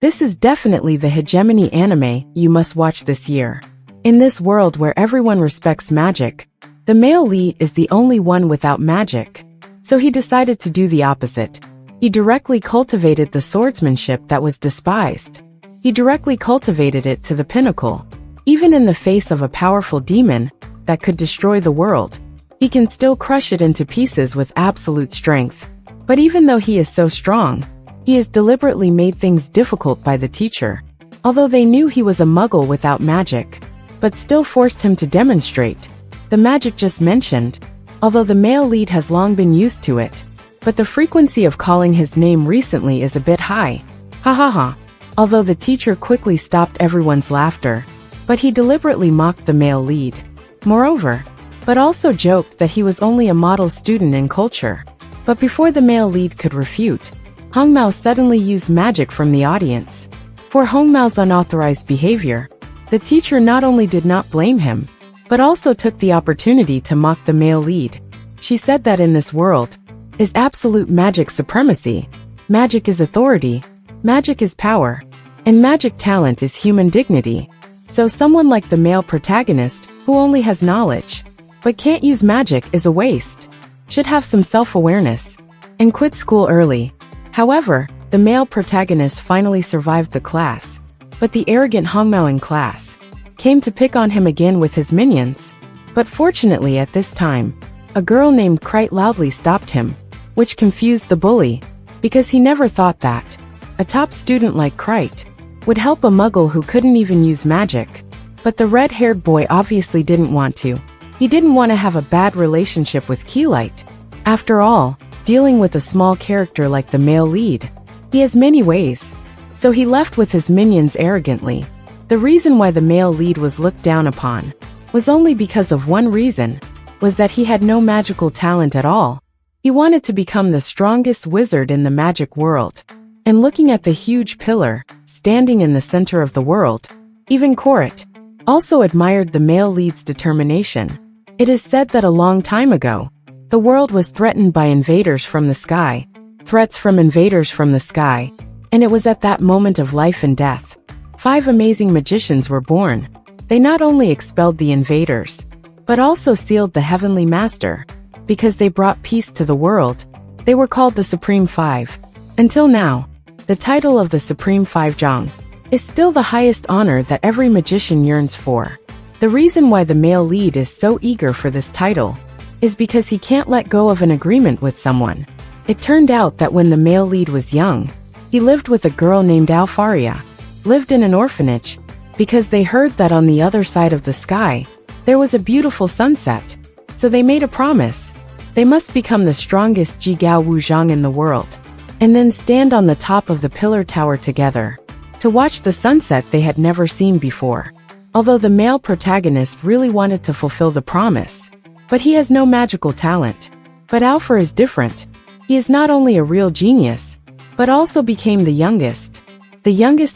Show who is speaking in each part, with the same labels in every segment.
Speaker 1: This is definitely the hegemony anime you must watch this year. In this world where everyone respects magic, the male lead is the only one without magic. So he decided to do the opposite. He directly cultivated the swordsmanship that was despised. He directly cultivated it to the pinnacle. Even in the face of a powerful demon that could destroy the world, he can still crush it into pieces with absolute strength. But even though he is so strong, he has deliberately made things difficult by the teacher. Although they knew he was a muggle without magic, but still forced him to demonstrate the magic just mentioned, although the male lead has long been used to it. But the frequency of calling his name recently is a bit high. Ha ha ha. Although the teacher quickly stopped everyone's laughter, but he deliberately mocked the male lead. Moreover, but also joked that he was only a model student in culture. But before the male lead could refute, Hongmao suddenly used magic from the audience. For Hongmao's unauthorized behavior, the teacher not only did not blame him, but also took the opportunity to mock the male lead. She said that in this world is absolute magic supremacy. Magic is authority, magic is power, and magic talent is human dignity. So someone like the male protagonist, who only has knowledge, but can't use magic, is a waste, should have some self-awareness, and quit school early. However, the male protagonist finally survived the class, but the arrogant Hongmao in class came to pick on him again with his minions. But fortunately at this time, a girl named Krite loudly stopped him, which confused the bully, because he never thought that a top student like Krite would help a muggle who couldn't even use magic. But the red-haired boy obviously didn't want to. He didn't want to have a bad relationship with Keylight. After all, dealing with a small character like the male lead, he has many ways. So he left with his minions arrogantly. The reason why the male lead was looked down upon was only because of one reason, was that he had no magical talent at all. He wanted to become the strongest wizard in the magic world. And looking at the huge pillar standing in the center of the world, even Korit also admired the male lead's determination. It is said that a long time ago, the world was threatened by invaders from the sky, threats from invaders from the sky, and it was at that moment of life and death. 5 amazing magicians were born. They not only expelled the invaders, but also sealed the Heavenly Master. Because they brought peace to the world, they were called the Supreme Five. Until now, the title of the Supreme Five Zhang is still the highest honor that every magician yearns for. The reason why the male lead is so eager for this title is because he can't let go of an agreement with someone. It turned out that when the male lead was young, he lived with a girl named Alfaria, lived in an orphanage, because they heard that on the other side of the sky, there was a beautiful sunset. So they made a promise. They must become the strongest Jigao Wuzhang in the world, and then stand on the top of the pillar tower together, to watch the sunset they had never seen before. Although the male protagonist really wanted to fulfill the promise, but he has no magical talent. But Alpha is different. He is not only a real genius, but also became the youngest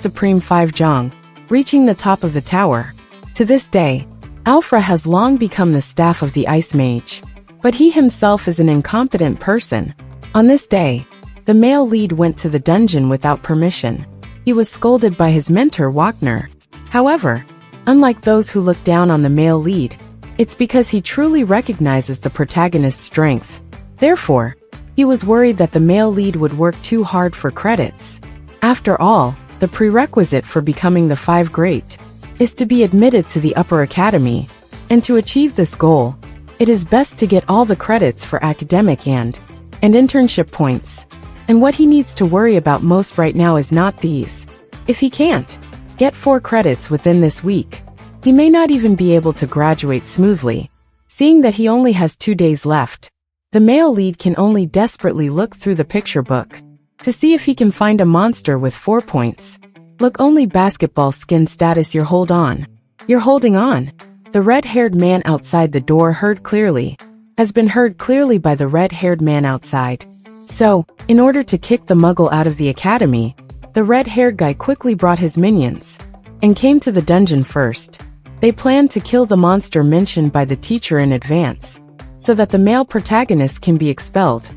Speaker 1: Supreme Five Zhang, reaching the top of the tower. To this day, Alpha has long become the staff of the Ice Mage, but he himself is an incompetent person. On this day, the male lead went to the dungeon without permission. He was scolded by his mentor Wagner. However, unlike those who look down on the male lead, it's because he truly recognizes the protagonist's strength. Therefore, he was worried that the male lead would work too hard for credits. After all, the prerequisite for becoming the Five Great is to be admitted to the upper academy, and to achieve this goal, it is best to get all the credits for academic and internship points. And what he needs to worry about most right now is not these. If he can't get 4 credits within this week, he may not even be able to graduate smoothly. Seeing that he only has 2 days left, the male lead can only desperately look through the picture book to see if he can find a monster with 4 points. Look, only basketball skin status. You're holding on. The red-haired man outside the door has been heard clearly by the red-haired man outside. So, in order to kick the muggle out of the academy, the red-haired guy quickly brought his minions and came to the dungeon first. They planned to kill the monster mentioned by the teacher in advance, so that the male protagonist can be expelled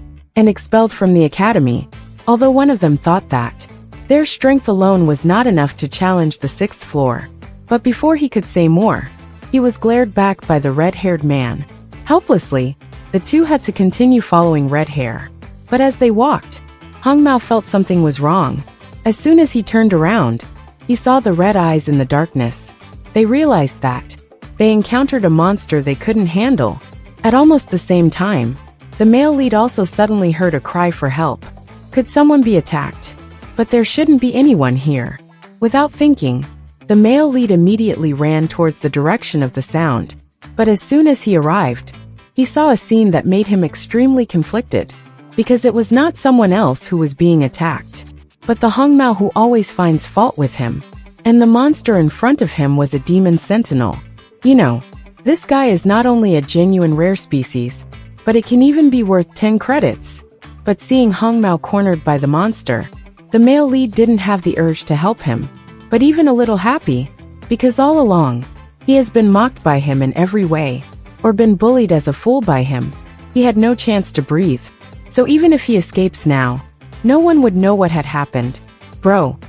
Speaker 1: from the academy. Although one of them thought that Their strength alone was not enough to challenge the sixth floor. But before he could say more, he was glared back by the red-haired man. Helplessly, the two had to continue following Red Hair. But as they walked, Hong Mao felt something was wrong. As soon as he turned around, he saw the red eyes in the darkness. They realized that they encountered a monster they couldn't handle. At almost the same time, the male lead also suddenly heard a cry for help. Could someone be attacked? But there shouldn't be anyone here. Without thinking, the male lead immediately ran towards the direction of the sound. But as soon as he arrived, he saw a scene that made him extremely conflicted, because it was not someone else who was being attacked, but the Hong Mao who always finds fault with him. And the monster in front of him was a demon sentinel. You know, this guy is not only a genuine rare species, but it can even be worth 10 credits. But seeing Hong Mao cornered by the monster, the male lead didn't have the urge to help him, but even a little happy, because all along, he has been mocked by him in every way, or been bullied as a fool by him. He had no chance to breathe. So even if he escapes now, no one would know what had happened. Bro,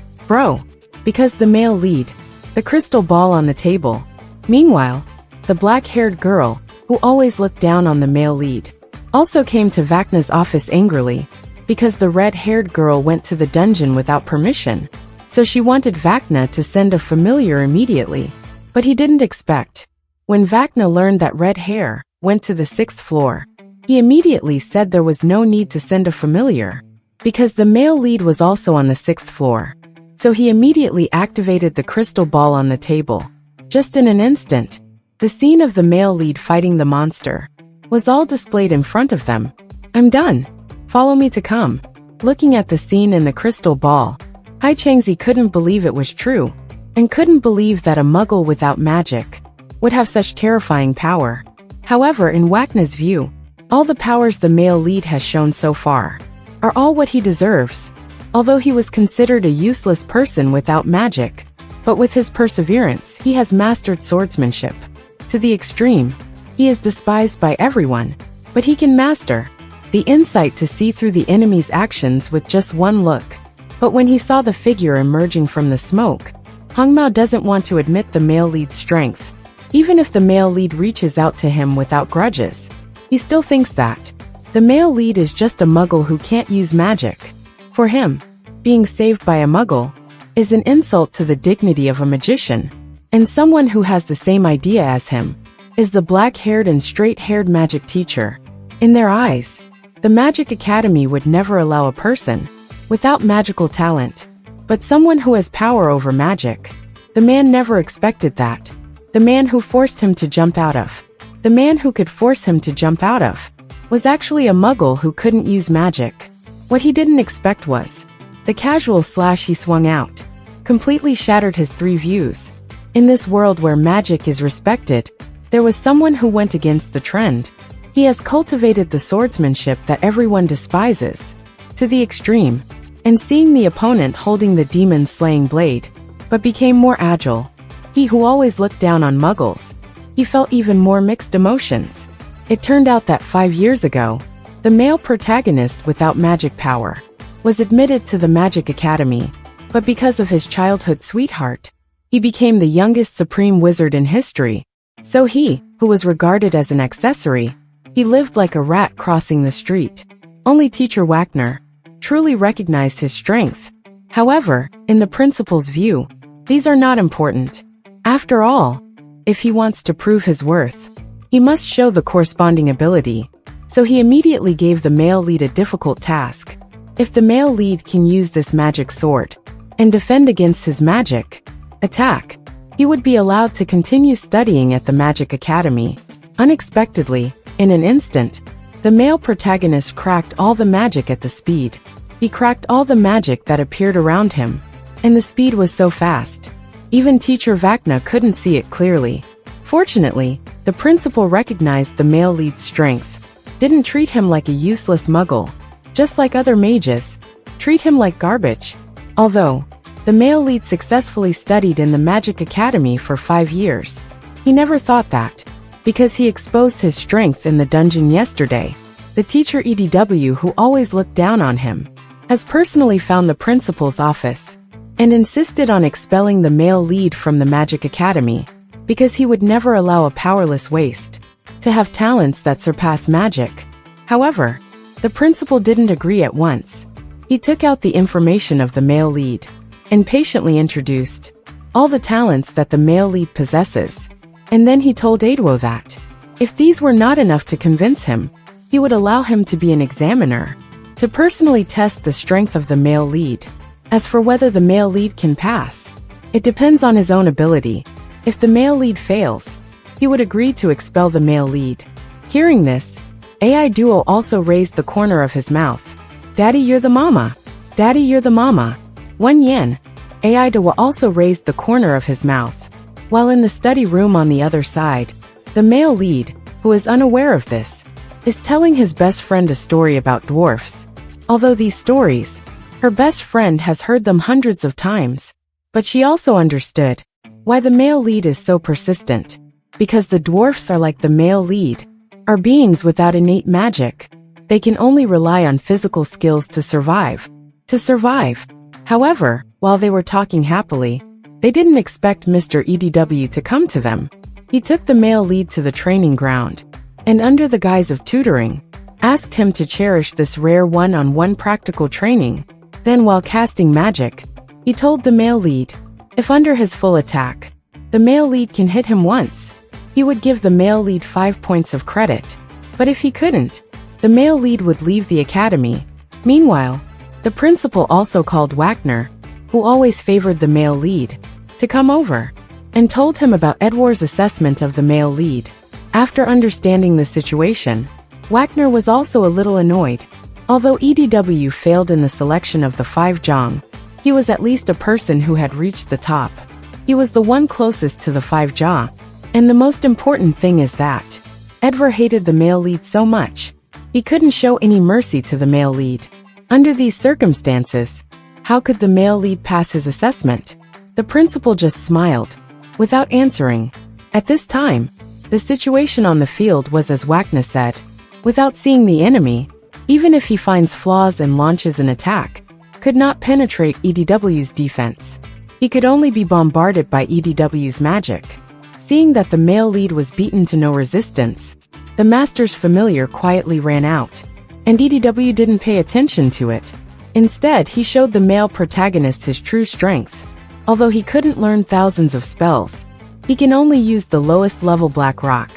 Speaker 1: because the male lead, the crystal ball on the table. Meanwhile, the black-haired girl, who always looked down on the male lead, also came to Vecna's office angrily, because the red-haired girl went to the dungeon without permission. So she wanted Vecna to send a familiar immediately. But he didn't expect. When Vecna learned that Red Hair went to the 6th floor, he immediately said there was no need to send a familiar, because the male lead was also on the 6th floor. So he immediately activated the crystal ball on the table. Just in an instant, the scene of the male lead fighting the monster was all displayed in front of them. I'm done. Follow me to come. Looking at the scene in the crystal ball, Hai Changzi couldn't believe it was true, and couldn't believe that a muggle without magic would have such terrifying power. However, in Vecna's view, all the powers the male lead has shown so far are all what he deserves. Although he was considered a useless person without magic, but with his perseverance, he has mastered swordsmanship to the extreme. He is despised by everyone, but he can master the insight to see through the enemy's actions with just one look. But when he saw the figure emerging from the smoke, Hong Mao doesn't want to admit the male lead's strength. Even if the male lead reaches out to him without grudges, he still thinks that the male lead is just a muggle who can't use magic. For him, being saved by a muggle is an insult to the dignity of a magician, and someone who has the same idea as him is the black-haired and straight-haired magic teacher. In their eyes, the Magic Academy would never allow a person without magical talent, but someone who has power over magic. The man never expected that. The man who forced him to jump out of, the man who could force him to jump out of, was actually a muggle who couldn't use magic. What he didn't expect was the casual slash he swung out completely shattered his 3 views. In this world where magic is respected, there was someone who went against the trend. He has cultivated the swordsmanship that everyone despises to the extreme, and seeing the opponent holding the demon-slaying blade, but became more agile. He who always looked down on muggles, he felt even more mixed emotions. It turned out that 5 years ago, the male protagonist without magic power was admitted to the Magic Academy, but because of his childhood sweetheart, he became the youngest supreme wizard in history. So he, who was regarded as an accessory, he lived like a rat crossing the street. Only Teacher Wagner truly recognized his strength. However, in the principal's view, these are not important. After all, if he wants to prove his worth, he must show the corresponding ability. So he immediately gave the male lead a difficult task. If the male lead can use this magic sword and defend against his magic attack, he would be allowed to continue studying at the Magic Academy. Unexpectedly, in an instant, the male protagonist cracked all the magic at the speed. He cracked all the magic that appeared around him, and the speed was so fast, even Teacher Vecna couldn't see it clearly. Fortunately, the principal recognized the male lead's strength, didn't treat him like a useless muggle, just like other mages, treat him like garbage. Although, the male lead successfully studied in the Magic Academy for 5 years, he never thought that, because he exposed his strength in the dungeon yesterday, the teacher EDW who always looked down on him has personally found the principal's office and insisted on expelling the male lead from the Magic Academy because he would never allow a powerless waste to have talents that surpass magic. However, the principal didn't agree at once. He took out the information of the male lead and patiently introduced all the talents that the male lead possesses. And then he told Aidwo that if these were not enough to convince him, he would allow him to be an examiner to personally test the strength of the male lead. As for whether the male lead can pass, it depends on his own ability. If the male lead fails, he would agree to expel the male lead. Hearing this, Aidwo also raised the corner of his mouth. Daddy, you're the mama. Daddy, you're the mama. 1 yen. Aidwo also raised the corner of his mouth. While in the study room on the other side, the male lead, who is unaware of this, is telling his best friend a story about dwarfs. Although these stories, her best friend has heard them hundreds of times, but she also understood why the male lead is so persistent. Because the dwarfs are like the male lead, are beings without innate magic. They can only rely on physical skills to survive. However, while they were talking happily, they didn't expect Mr. EDW to come to them. He took the male lead to the training ground, and under the guise of tutoring, asked him to cherish this rare one-on-one practical training. Then while casting magic, he told the male lead, if under his full attack, the male lead can hit him once, he would give the male lead 5 points of credit. But if he couldn't, the male lead would leave the academy. Meanwhile, the principal also called Wagner, who always favored the male lead, to come over, and told him about Edward's assessment of the male lead. After understanding the situation, Wagner was also a little annoyed. Although EDW failed in the selection of the 5 Zhang, he was at least a person who had reached the top. He was the one closest to the 5 Jia. And the most important thing is that Edward hated the male lead so much, he couldn't show any mercy to the male lead. Under these circumstances, how could the male lead pass his assessment? The principal just smiled, without answering. At this time, the situation on the field was as Wagner said. Without seeing the enemy, even if he finds flaws and launches an attack, could not penetrate EDW's defense. He could only be bombarded by EDW's magic. Seeing that the male lead was beaten to no resistance, the master's familiar quietly ran out, and EDW didn't pay attention to it. Instead, he showed the male protagonist his true strength. Although he couldn't learn thousands of spells, he can only use the lowest level black rock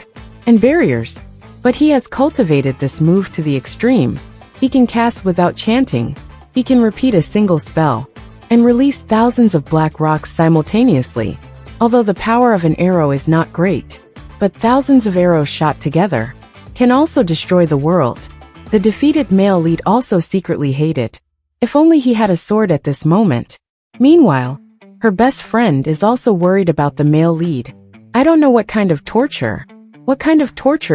Speaker 1: and barriers. But he has cultivated this move to the extreme. He can cast without chanting, he can repeat a single spell, and release thousands of black rocks simultaneously. Although the power of an arrow is not great, but thousands of arrows shot together can also destroy the world. The defeated male lead also secretly hated. If only he had a sword at this moment. Meanwhile, her best friend is also worried about the male lead. I don't know what kind of torture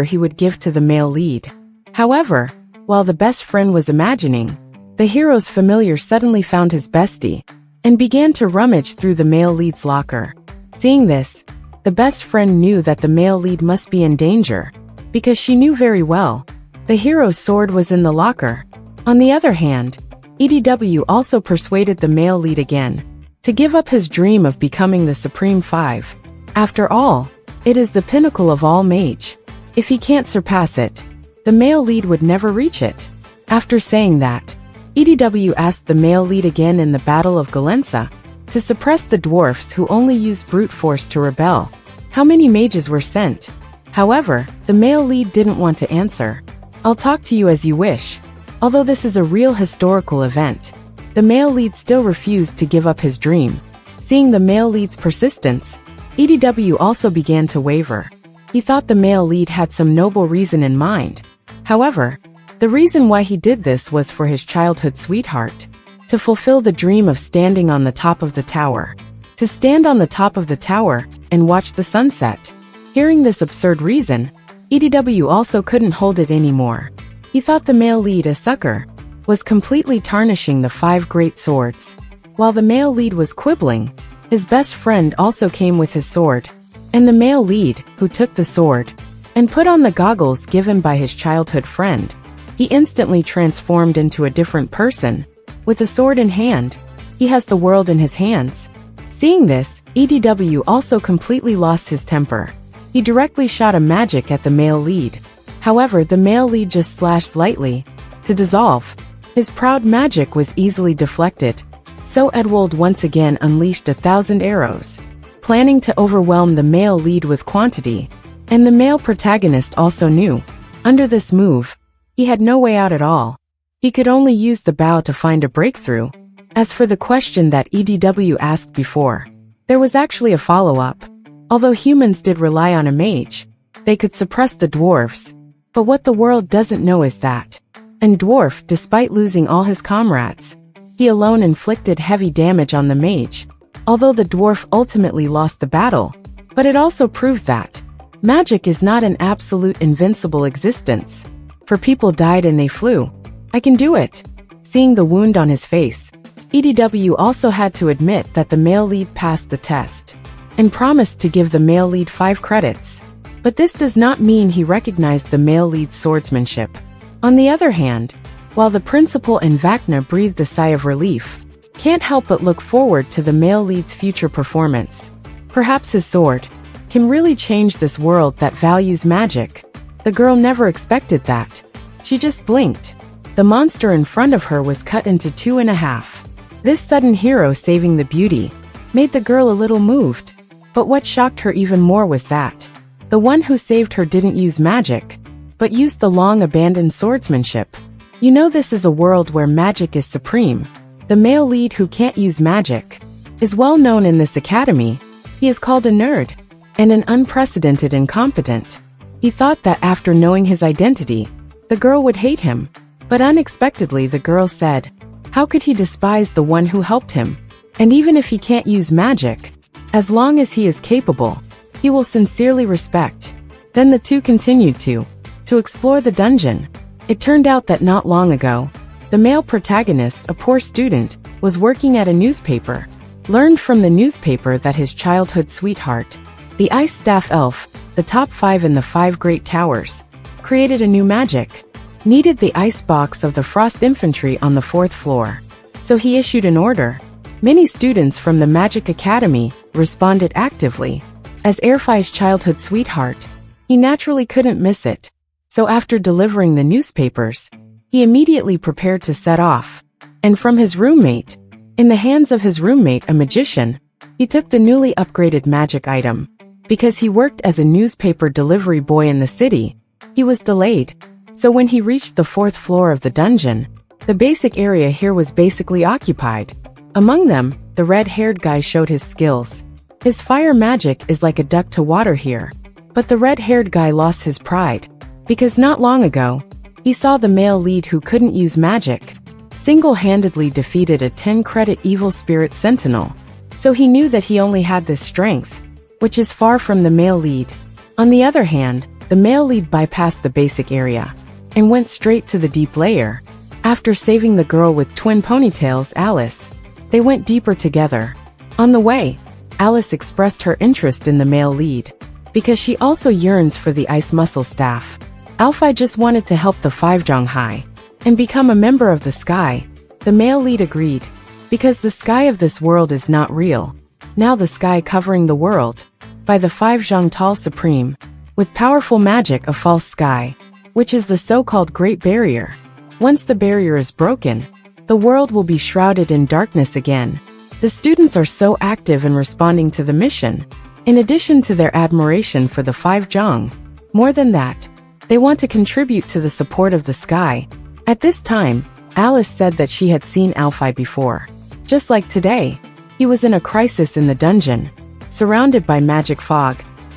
Speaker 1: he would give to the male lead. However, while the best friend was imagining, the hero's familiar suddenly found his bestie and began to rummage through the male lead's locker. Seeing this, the best friend knew that the male lead must be in danger, because she knew very well the hero's sword was in the locker. On the other hand, EDW also persuaded the male lead again to give up his dream of becoming the Supreme 5. After all, it is the pinnacle of all mage. If he can't surpass it, the male lead would never reach it. After saying that, EDW asked the male lead again in the Battle of Galensa to suppress the dwarfs who only used brute force to rebel. How many mages were sent? However, the male lead didn't want to answer. I'll talk to you as you wish. Although this is a real historical event, the male lead still refused to give up his dream. Seeing the male lead's persistence, EDW also began to waver. He thought the male lead had some noble reason in mind. However, the reason why he did this was for his childhood sweetheart, to fulfill the dream of standing on the top of the tower. To stand on the top of the tower and watch the sunset. Hearing this absurd reason, EDW also couldn't hold it anymore. He thought the male lead, a sucker, was completely tarnishing the 5 great swords. While the male lead was quibbling, his best friend also came with his sword, and the male lead, who took the sword and put on the goggles given by his childhood friend, he instantly transformed into a different person. With a sword in hand, he has the world in his hands. Seeing this, EDW also completely lost his temper. He directly shot a magic at the male lead. However, the male lead just slashed lightly to dissolve. His proud magic was easily deflected. So Edwold once again unleashed 1,000 arrows, planning to overwhelm the male lead with quantity. And the male protagonist also knew, under this move, he had no way out at all. He could only use the bow to find a breakthrough. As for the question that EDW asked before, there was actually a follow-up. Although humans did rely on a mage, they could suppress the dwarves. But what the world doesn't know is that a dwarf, despite losing all his comrades, he alone inflicted heavy damage on the mage. Although the dwarf ultimately lost the battle, but it also proved that magic is not an absolute invincible existence. For people died and they flew. I can do it. Seeing the wound on his face, EDW also had to admit that the male lead passed the test and promised to give the male lead 5 credits. But this does not mean he recognized the male lead's swordsmanship. On the other hand, while the principal and Vacna breathed a sigh of relief, can't help but look forward to the male lead's future performance. Perhaps his sword can really change this world that values magic. The girl never expected that. She just blinked. The monster in front of her was cut into 2.5. This sudden hero saving the beauty made the girl a little moved. But what shocked her even more was that the one who saved her didn't use magic, but used the long-abandoned swordsmanship. You know, this is a world where magic is supreme. The male lead who can't use magic is well known in this academy. He is called a nerd and an unprecedented incompetent. He thought that after knowing his identity, the girl would hate him. But unexpectedly the girl said, how could he despise the one who helped him? And even if he can't use magic, as long as he is capable, he will sincerely respect. Then the two continued to explore the dungeon. It turned out that not long ago, the male protagonist, a poor student, was working at a newspaper. Learned from the newspaper that his childhood sweetheart, the Ice Staff Elf, the top 5 in the 5 Great Towers, created a new magic. Needed the ice box of the Frost Infantry on the 4th floor. So he issued an order. Many students from the Magic Academy responded actively. As Airfai's childhood sweetheart, he naturally couldn't miss it. So after delivering the newspapers, he immediately prepared to set off. And from his roommate, in the hands of his roommate, a magician, he took the newly upgraded magic item. Because he worked as a newspaper delivery boy in the city, he was delayed. So when he reached the 4th floor of the dungeon, the basic area here was basically occupied. Among them, the red-haired guy showed his skills. His fire magic is like a duck to water here. But the red-haired guy lost his pride. Because not long ago, he saw the male lead who couldn't use magic single-handedly defeated a 10-credit evil spirit sentinel. So he knew that he only had this strength, which is far from the male lead. On the other hand, the male lead bypassed the basic area and went straight to the deep layer. After saving the girl with twin ponytails, Alice, they went deeper together. On the way, Alice expressed her interest in the male lead, because she also yearns for the ice muscle staff. Alfai just wanted to help the 5 Zhonghai and become a member of the sky. The male lead agreed, because the sky of this world is not real. Now the sky covering the world, by the 5 Zhongtal Supreme, with powerful magic of false sky, which is the so-called Great Barrier. Once the barrier is broken, the world will be shrouded in darkness again. The students are so active in responding to the mission. In addition to their admiration for the 5 Zhong, more than that, they want to contribute to the support of the sky. At this time, Alice said that she had seen Alfai before. Just like today, he was in a crisis in the dungeon, surrounded by magic fog,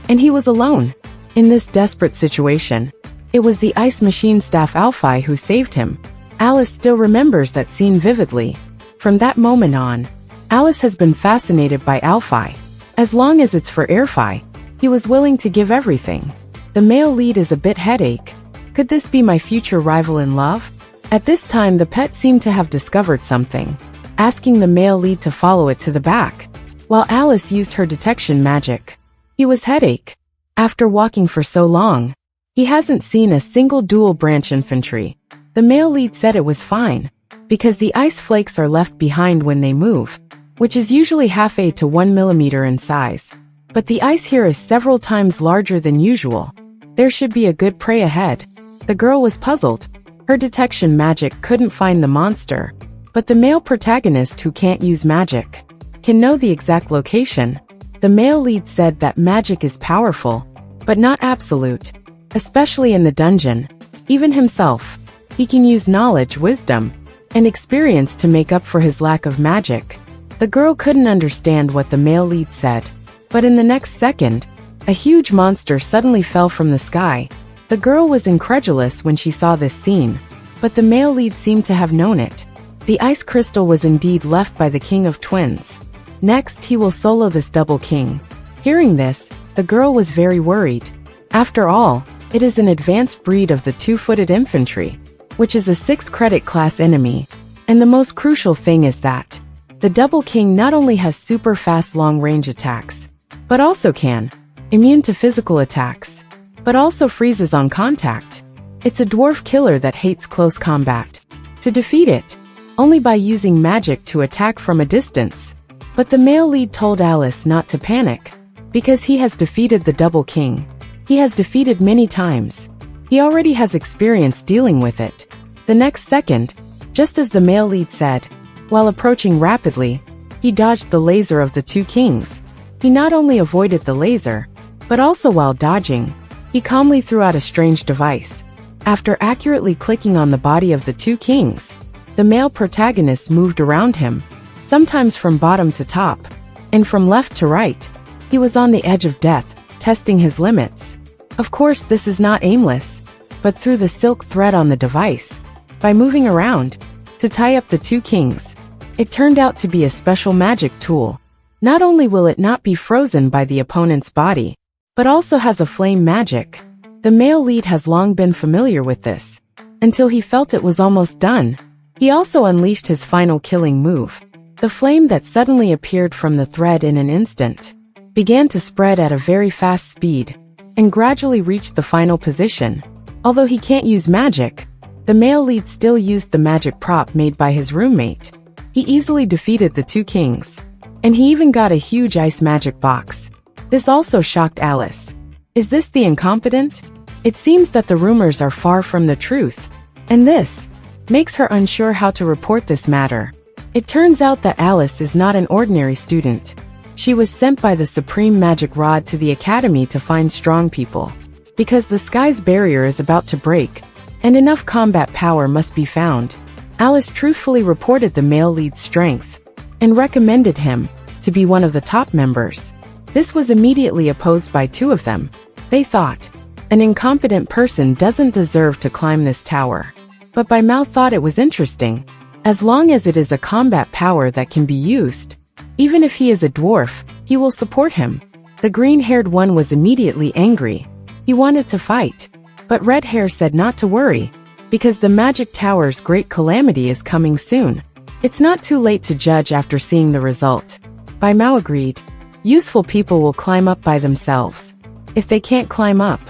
Speaker 1: and he was alone. In this desperate situation, it was the ice machine staff Alfai who saved him. Alice still remembers that scene vividly. From that moment on, Alice has been fascinated by Alfai. As long as it's for Airfai, he was willing to give everything. The male lead is a bit headache. Could this be my future rival in love? At this time the pet seemed to have discovered something, asking the male lead to follow it to the back, while Alice used her detection magic. He was headache. After walking for so long, he hasn't seen a single dual branch infantry. The male lead said it was fine. because the ice flakes are left behind when they move, which is usually half a to 1 millimeter in size. But the ice here is several times larger than usual. There should be a good prey ahead. The girl was puzzled. Her detection magic couldn't find the monster, but the male protagonist, who can't use magic, can know the exact location. The male lead said that magic is powerful, but not absolute, especially in the dungeon. Even himself, he can use knowledge, wisdom, and experience to make up for his lack of magic. The girl couldn't understand what the male lead said, but in the next second, a huge monster suddenly fell from the sky. The girl was incredulous when she saw this scene, but the male lead seemed to have known it. The ice crystal was indeed left by the King of Twins. Next, he will solo this double king. Hearing this, the girl was very worried. After all, it is an advanced breed of the two-footed infantry, which is a 6-credit class enemy. And the most crucial thing is that the double king not only has super fast long-range attacks, but also can immune to physical attacks, but also freezes on contact. It's a dwarf killer that hates close combat. To defeat it, only by using magic to attack from a distance. But the male lead told Alice not to panic, because he has defeated the double king. He has defeated many times. He already has experience dealing with it. The next second, just as the male lead said, while approaching rapidly, he dodged the laser of the two kings. He not only avoided the laser, but also while dodging, he calmly threw out a strange device. After accurately clicking on the body of the two kings, the male protagonist moved around him, sometimes from bottom to top, and from left to right. He was on the edge of death, testing his limits. Of course, this is not aimless, but through the silk thread on the device, by moving around, to tie up the two kings. It turned out to be a special magic tool. Not only will it not be frozen by the opponent's body, but also has a flame magic. The male lead has long been familiar with this, until he felt it was almost done. He also unleashed his final killing move. The flame that suddenly appeared from the thread in an instant began to spread at a very fast speed and gradually reached the final position. Although he can't use magic, the male lead still used the magic prop made by his roommate. He easily defeated the two kings, and he even got a huge ice magic box. This also shocked Alice. Is this the incompetent? It seems that the rumors are far from the truth, and this makes her unsure how to report this matter. It turns out that Alice is not an ordinary student. She was sent by the Supreme Magic Rod to the Academy to find strong people, because the sky's barrier is about to break, and enough combat power must be found. Alice truthfully reported the male lead's strength, and recommended him to be one of the top members. This was immediately opposed by two of them. They thought, an incompetent person doesn't deserve to climb this tower. But by mouth thought it was interesting. As long as it is a combat power that can be used, even if he is a dwarf, he will support him. The green-haired one was immediately angry. He wanted to fight. But Red Hair said not to worry, because the Magic Tower's great calamity is coming soon. It's not too late to judge after seeing the result. Bai Mao agreed. Useful people will climb up by themselves. If they can't climb up,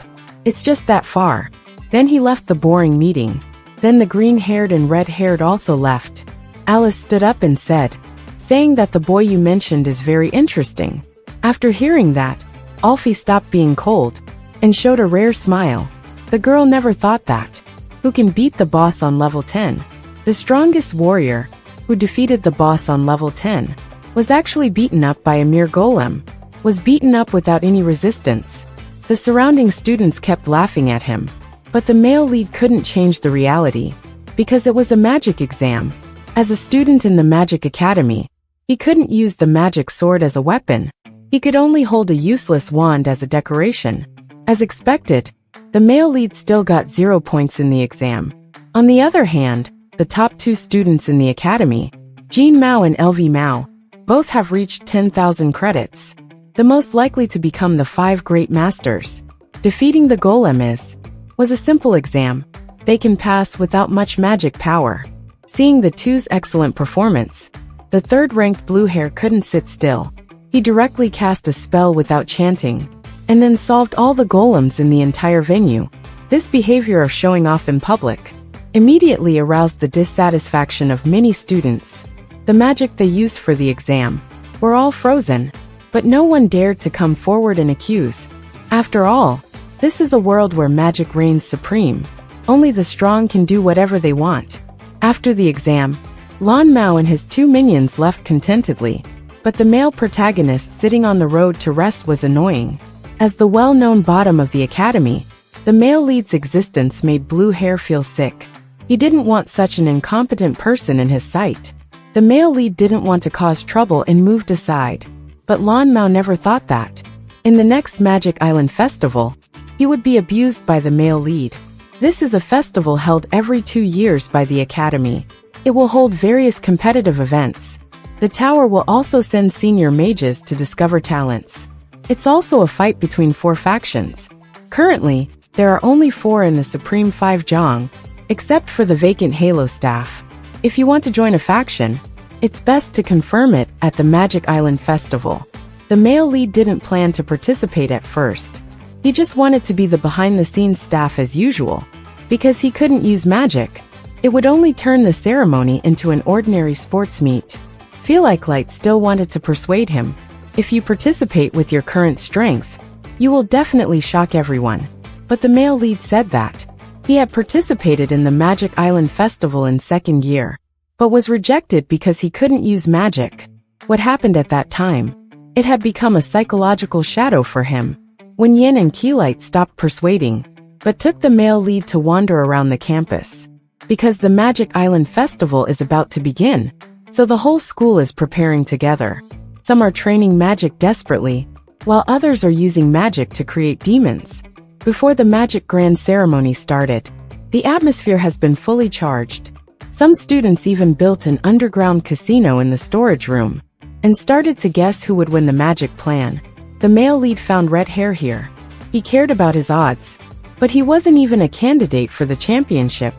Speaker 1: it's just that far. Then he left the boring meeting. Then the green-haired and red-haired also left. Alice stood up and said, saying that the boy you mentioned is very interesting. After hearing that, Alfie stopped being cold and showed a rare smile. The girl never thought that. Who can beat the boss on level 10? The strongest warrior, who defeated the boss on level 10, was actually beaten up by a mere golem, was beaten up without any resistance. The surrounding students kept laughing at him. But the male lead couldn't change the reality, because it was a magic exam. As a student in the Magic Academy, he couldn't use the magic sword as a weapon. He could only hold a useless wand as a decoration. As expected, the male lead still got 0 points in the exam. On the other hand, the top two students in the academy, Jean Mao and LV Mao, both have reached 10,000 credits. The most likely to become the 5 great masters. Defeating the golem was a simple exam. They can pass without much magic power. Seeing the two's excellent performance, the third-ranked blue hair couldn't sit still. He directly cast a spell without chanting, and then solved all the golems in the entire venue. This behavior of showing off in public immediately aroused the dissatisfaction of many students. The magic they used for the exam were all frozen, but no one dared to come forward and accuse. After all, this is a world where magic reigns supreme. Only the strong can do whatever they want. After the exam, Lan Mao and his two minions left contentedly, but the male protagonist sitting on the road to rest was annoying. As the well-known bottom of the academy, the male lead's existence made Blue Hair feel sick. He didn't want such an incompetent person in his sight. The male lead didn't want to cause trouble and moved aside. But Lan Mao never thought that. In the next Magic Island Festival, he would be abused by the male lead. This is a festival held every 2 years by the academy. It will hold various competitive events. The tower will also send senior mages to discover talents. It's also a fight between 4 factions. Currently, there are only 4 in the Supreme 5 Zhang, except for the vacant Halo staff. If you want to join a faction, it's best to confirm it at the Magic Island Festival. The male lead didn't plan to participate at first. He just wanted to be the behind-the-scenes staff as usual. Because he couldn't use magic, it would only turn the ceremony into an ordinary sports meet. Feel like Light still wanted to persuade him. If you participate with your current strength, you will definitely shock everyone. But the male lead said that. He had participated in the Magic Island Festival in 2nd year, but was rejected because he couldn't use magic. What happened at that time? It had become a psychological shadow for him. When Yin and Keylight stopped persuading, but took the male lead to wander around the campus. Because the Magic Island Festival is about to begin, so the whole school is preparing together. Some are training magic desperately, while others are using magic to create demons. Before the Magic Grand Ceremony started, the atmosphere has been fully charged. Some students even built an underground casino in the storage room, and started to guess who would win the magic plan. The male lead found Red Hair here. He cared about his odds, but he wasn't even a candidate for the championship.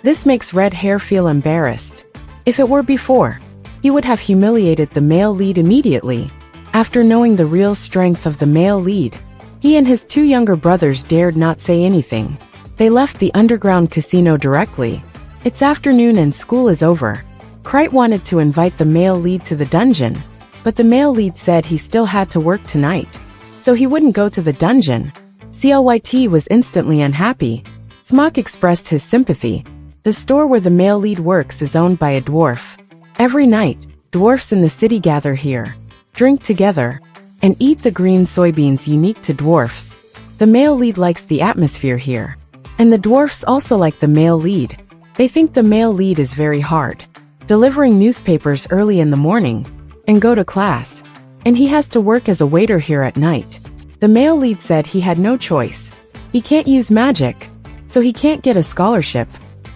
Speaker 1: This makes Red Hair feel embarrassed. If it were before, he would have humiliated the male lead immediately. After knowing the real strength of the male lead, he and his 2 younger brothers dared not say anything. They left the underground casino directly. It's afternoon and school is over. Krite wanted to invite the male lead to the dungeon, but the male lead said he still had to work tonight, so he wouldn't go to the dungeon. CLYT was instantly unhappy. Smock expressed his sympathy. The store where the male lead works is owned by a dwarf. Every night, dwarfs in the city gather here, drink together, and eat the green soybeans unique to dwarfs. The male lead likes the atmosphere here. And the dwarfs also like the male lead. They think the male lead is very hard, delivering newspapers early in the morning, and go to class. And he has to work as a waiter here at night. The male lead said he had no choice. He can't use magic, so he can't get a scholarship.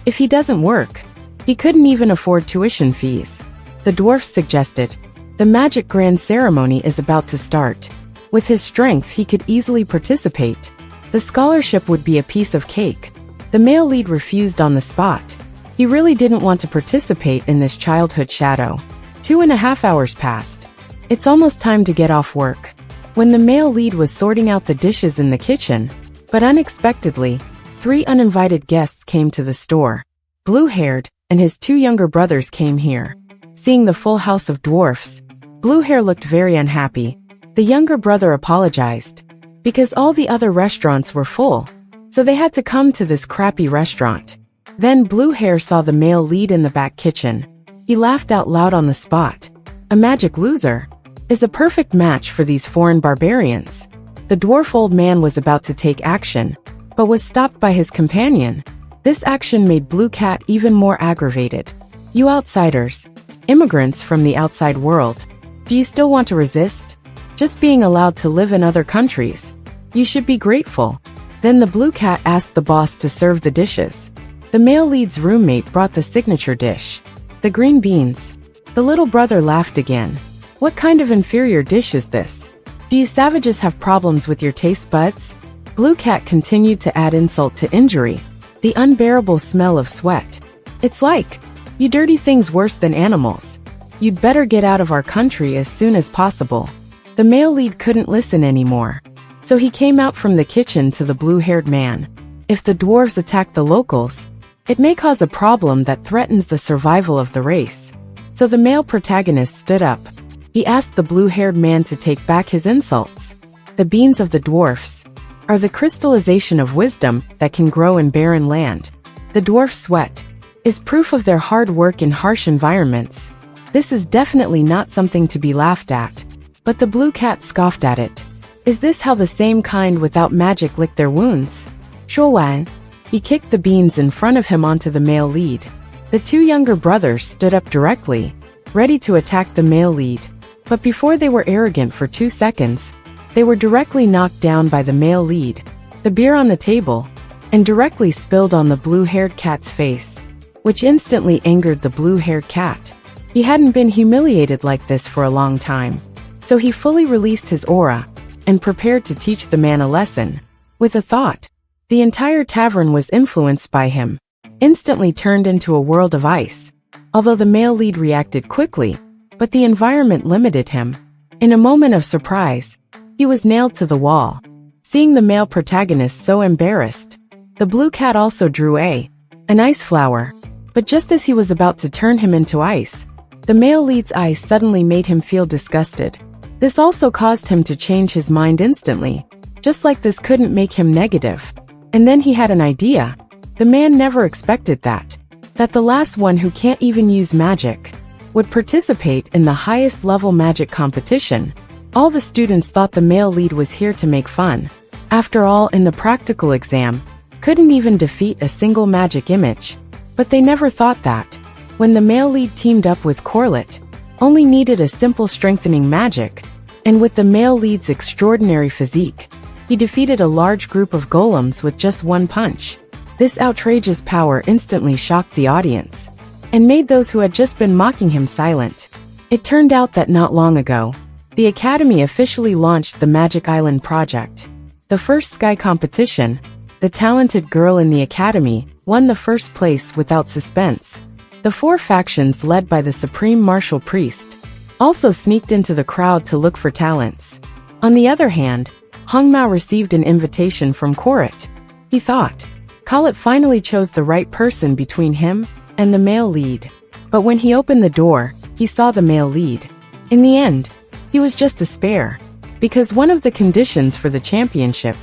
Speaker 1: If he doesn't work, he couldn't even afford tuition fees. The dwarfs suggested, the Magic Grand Ceremony is about to start. With his strength he could easily participate. The scholarship would be a piece of cake. The male lead refused on the spot. He really didn't want to participate in this childhood shadow. 2.5 hours passed. It's almost time to get off work. When the male lead was sorting out the dishes in the kitchen, but unexpectedly, 3 uninvited guests came to the store. Blue-haired, and his 2 younger brothers came here. Seeing the full house of dwarfs, Blue Hair looked very unhappy. The younger brother apologized. Because all the other restaurants were full, so they had to come to this crappy restaurant. Then Blue Hair saw the male lead in the back kitchen. He laughed out loud on the spot. A magic loser is a perfect match for these foreign barbarians. The dwarf old man was about to take action, but was stopped by his companion. This action made Blue Cat even more aggravated. You outsiders, immigrants from the outside world, do you still want to resist? Just being allowed to live in other countries. You should be grateful. Then the Blue Cat asked the boss to serve the dishes. The male lead's roommate brought the signature dish, the green beans. The little brother laughed again. What kind of inferior dish is this? Do you savages have problems with your taste buds? Blue Cat continued to add insult to injury. The unbearable smell of sweat. It's like, you dirty things worse than animals. You'd better get out of our country as soon as possible. The male lead couldn't listen anymore, so he came out from the kitchen to the blue-haired man. If the dwarves attacked the locals, It may cause a problem that threatens the survival of the race. So the male protagonist stood up. He asked the blue-haired man to take back his insults. The beans of the dwarfs are the crystallization of wisdom that can grow in barren land. The dwarf's sweat is proof of their hard work in harsh environments. This is definitely not something to be laughed at. But the blue cat scoffed at it. Is this how the same kind without magic lick their wounds? 说完, he kicked the beans in front of him onto the male lead. The two younger brothers stood up directly, ready to attack the male lead. But before they were arrogant for 2 seconds, they were directly knocked down by the male lead, the beer on the table, and directly spilled on the blue-haired cat's face, which instantly angered the blue-haired cat. He hadn't been humiliated like this for a long time. So he fully released his aura and prepared to teach the man a lesson. With a thought, the entire tavern was influenced by him, instantly turned into a world of ice. Although the male lead reacted quickly, but the environment limited him. In a moment of surprise, he was nailed to the wall. Seeing the male protagonist so embarrassed, the blue cat also drew an ice flower. But just as he was about to turn him into ice, the male lead's ice suddenly made him feel disgusted. This also caused him to change his mind instantly. Just like this couldn't make him negative. And then he had an idea. The man never expected that the last one who can't even use magic would participate in the highest level magic competition. All the students thought the male lead was here to make fun. After all, in the practical exam, couldn't even defeat a single magic image. But they never thought that when the male lead teamed up with Corlett, only needed a simple strengthening magic, and with the male lead's extraordinary physique, he defeated a large group of golems with just one punch. This outrageous power instantly shocked the audience, and made those who had just been mocking him silent. It turned out that not long ago, the Academy officially launched the Magic Island project. The first Sky competition, the talented girl in the Academy won the first place without suspense. The 4 factions led by the Supreme Martial Priest also sneaked into the crowd to look for talents. On the other hand, Hongmao received an invitation from Corlett. He thought, Corlett finally chose the right person between him and the male lead. But when he opened the door, he saw the male lead. In the end, he was just a spare. Because one of the conditions for the championship,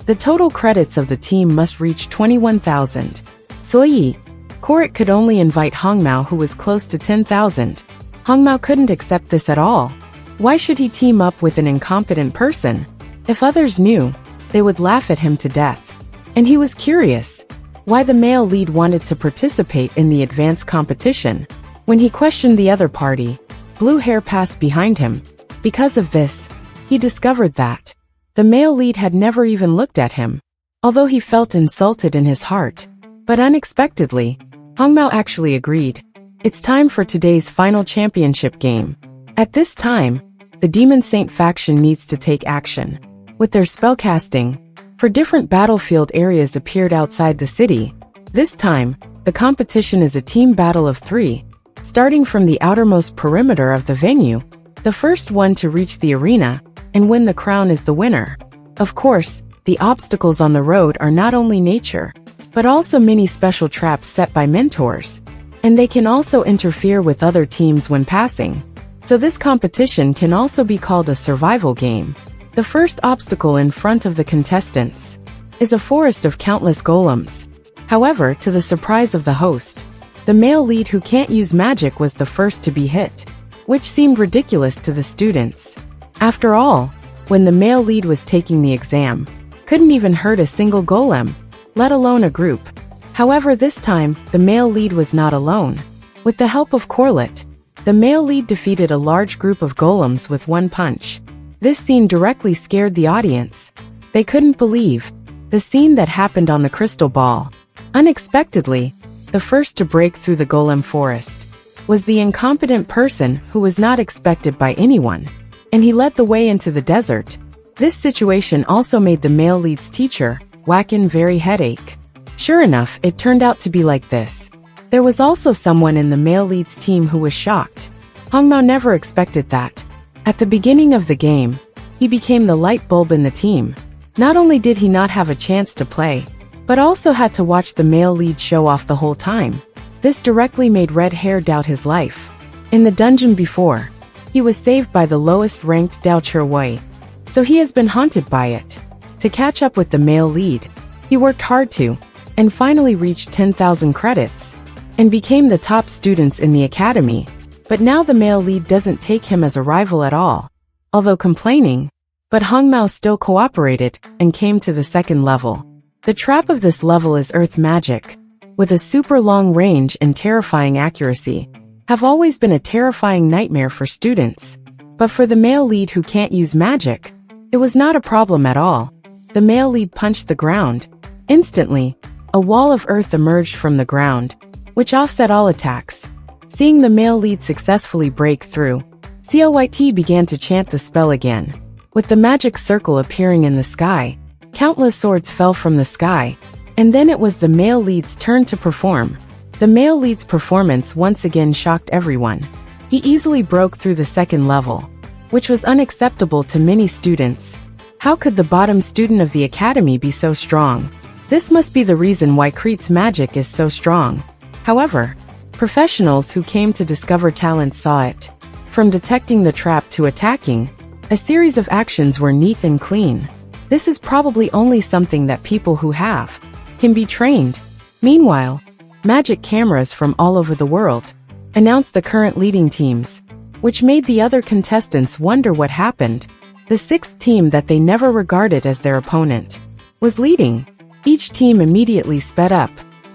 Speaker 1: the total credits of the team must reach 21,000. 所以, Corlett could only invite Hongmao, who was close to 10,000. Hongmao couldn't accept this at all. Why should he team up with an incompetent person? If others knew, they would laugh at him to death. And he was curious why the male lead wanted to participate in the advanced competition. When he questioned the other party, blue hair passed behind him. Because of this, he discovered that the male lead had never even looked at him, although he felt insulted in his heart. But unexpectedly, Hongmao actually agreed. It's time for today's final championship game. At this time, the Demon Saint faction needs to take action. With their spellcasting, for different battlefield areas appeared outside the city. This time, the competition is a team battle of 3, starting from the outermost perimeter of the venue. The first one to reach the arena and win the crown is the winner. Of course, the obstacles on the road are not only nature, but also many special traps set by mentors. And they can also interfere with other teams when passing. So this competition can also be called a survival game. The first obstacle in front of the contestants is a forest of countless golems. However, to the surprise of the host, the male lead who can't use magic was the first to be hit, which seemed ridiculous to the students. After all, when the male lead was taking the exam, couldn't even hurt a single golem, let alone a group. However, this time, the male lead was not alone. With the help of Corlett, the male lead defeated a large group of golems with one punch. This scene directly scared the audience. They couldn't believe the scene that happened on the crystal ball. Unexpectedly, the first to break through the golem forest was the incompetent person who was not expected by anyone, and he led the way into the desert. This situation also made the male lead's teacher, Wacken, very headache. Sure enough, it turned out to be like this. There was also someone in the male lead's team who was shocked. Hongmao never expected that. At the beginning of the game, he became the light bulb in the team. Not only did he not have a chance to play, but also had to watch the male lead show off the whole time. This directly made Red Hair doubt his life. In the dungeon before, he was saved by the lowest-ranked Dao Chirwei, so he has been haunted by it. To catch up with the male lead, he worked hard to, and finally reached 10,000 credits, and became the top students in the academy. But now the male lead doesn't take him as a rival at all, although complaining, but Hongmao still cooperated and came to the second level. The trap of this level is earth magic, with a super long range and terrifying accuracy, have always been a terrifying nightmare for students. But for the male lead who can't use magic, it was not a problem at all. The male lead punched the ground. Instantly, a wall of earth emerged from the ground, which offset all attacks. Seeing the male lead successfully break through, CLYT began to chant the spell again. With the magic circle appearing in the sky, countless swords fell from the sky, and then it was the male lead's turn to perform. The male lead's performance once again shocked everyone. He easily broke through the second level, which was unacceptable to many students. How could the bottom student of the academy be so strong? This must be the reason why Crete's magic is so strong. However, professionals who came to discover talent saw it. From detecting the trap to attacking, a series of actions were neat and clean. This is probably only something that people who can be trained. Meanwhile, magic cameras from all over the world announced the current leading teams, which made the other contestants wonder what happened. The sixth team that they never regarded as their opponent was leading. Each team immediately sped up.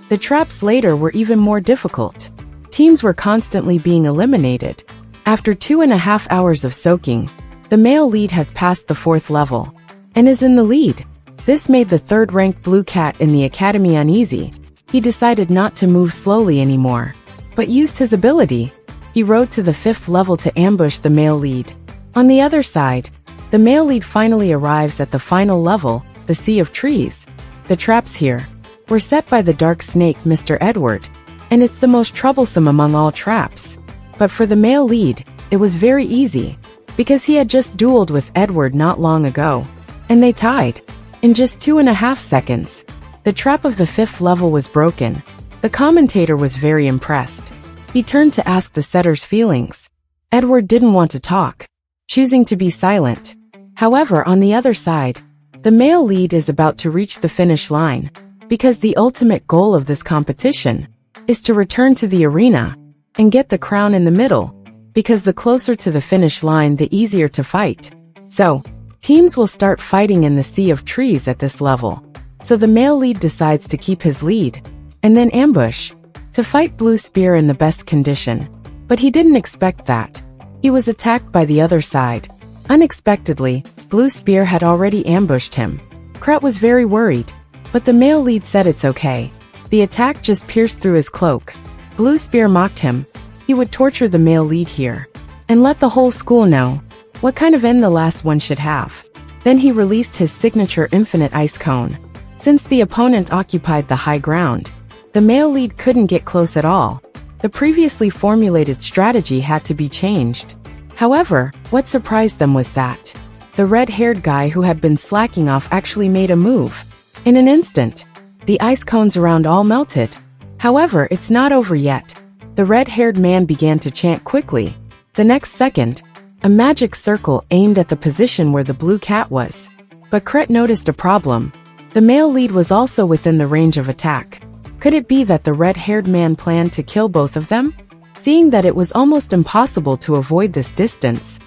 Speaker 1: The traps later were even more difficult. Teams were constantly being eliminated. After 2.5 hours of soaking, the male lead has passed the 4th level and is in the lead. This made the 3rd-ranked blue cat in the academy uneasy. He decided not to move slowly anymore, but used his ability. He rode to the 5th level to ambush the male lead. On the other side, the male lead finally arrives at the final level, the Sea of Trees. The traps here were set by the dark snake Mr. Edward, and it's the most troublesome among all traps. But for the male lead, it was very easy, because he had just dueled with Edward not long ago, and they tied. In just 2.5 seconds, the trap of the 5th level was broken. The commentator was very impressed. He turned to ask the setter's feelings. Edward didn't want to talk, choosing to be silent. However, on the other side, the male lead is about to reach the finish line, because the ultimate goal of this competition is to return to the arena and get the crown in the middle, because the closer to the finish line, the easier to fight. So, teams will start fighting in the Sea of Trees at this level. So the male lead decides to keep his lead, and then ambush, to fight Blue Spear in the best condition. But he didn't expect that. He was attacked by the other side. Unexpectedly, Blue Spear had already ambushed him. Crete was very worried, but the male lead said it's okay. The attack just pierced through his cloak. Blue Spear mocked him. He would torture the male lead here, and let the whole school know what kind of end the last one should have. Then he released his signature infinite ice cone. Since the opponent occupied the high ground, the male lead couldn't get close at all. The previously formulated strategy had to be changed. However, what surprised them was that the red-haired guy who had been slacking off actually made a move. In an instant, the ice cones around all melted. However, it's not over yet. The red-haired man began to chant quickly. The next second, a magic circle aimed at the position where the blue cat was. But Crete noticed a problem. The male lead was also within the range of attack. Could it be that the red-haired man planned to kill both of them? Seeing that it was almost impossible to avoid this distance,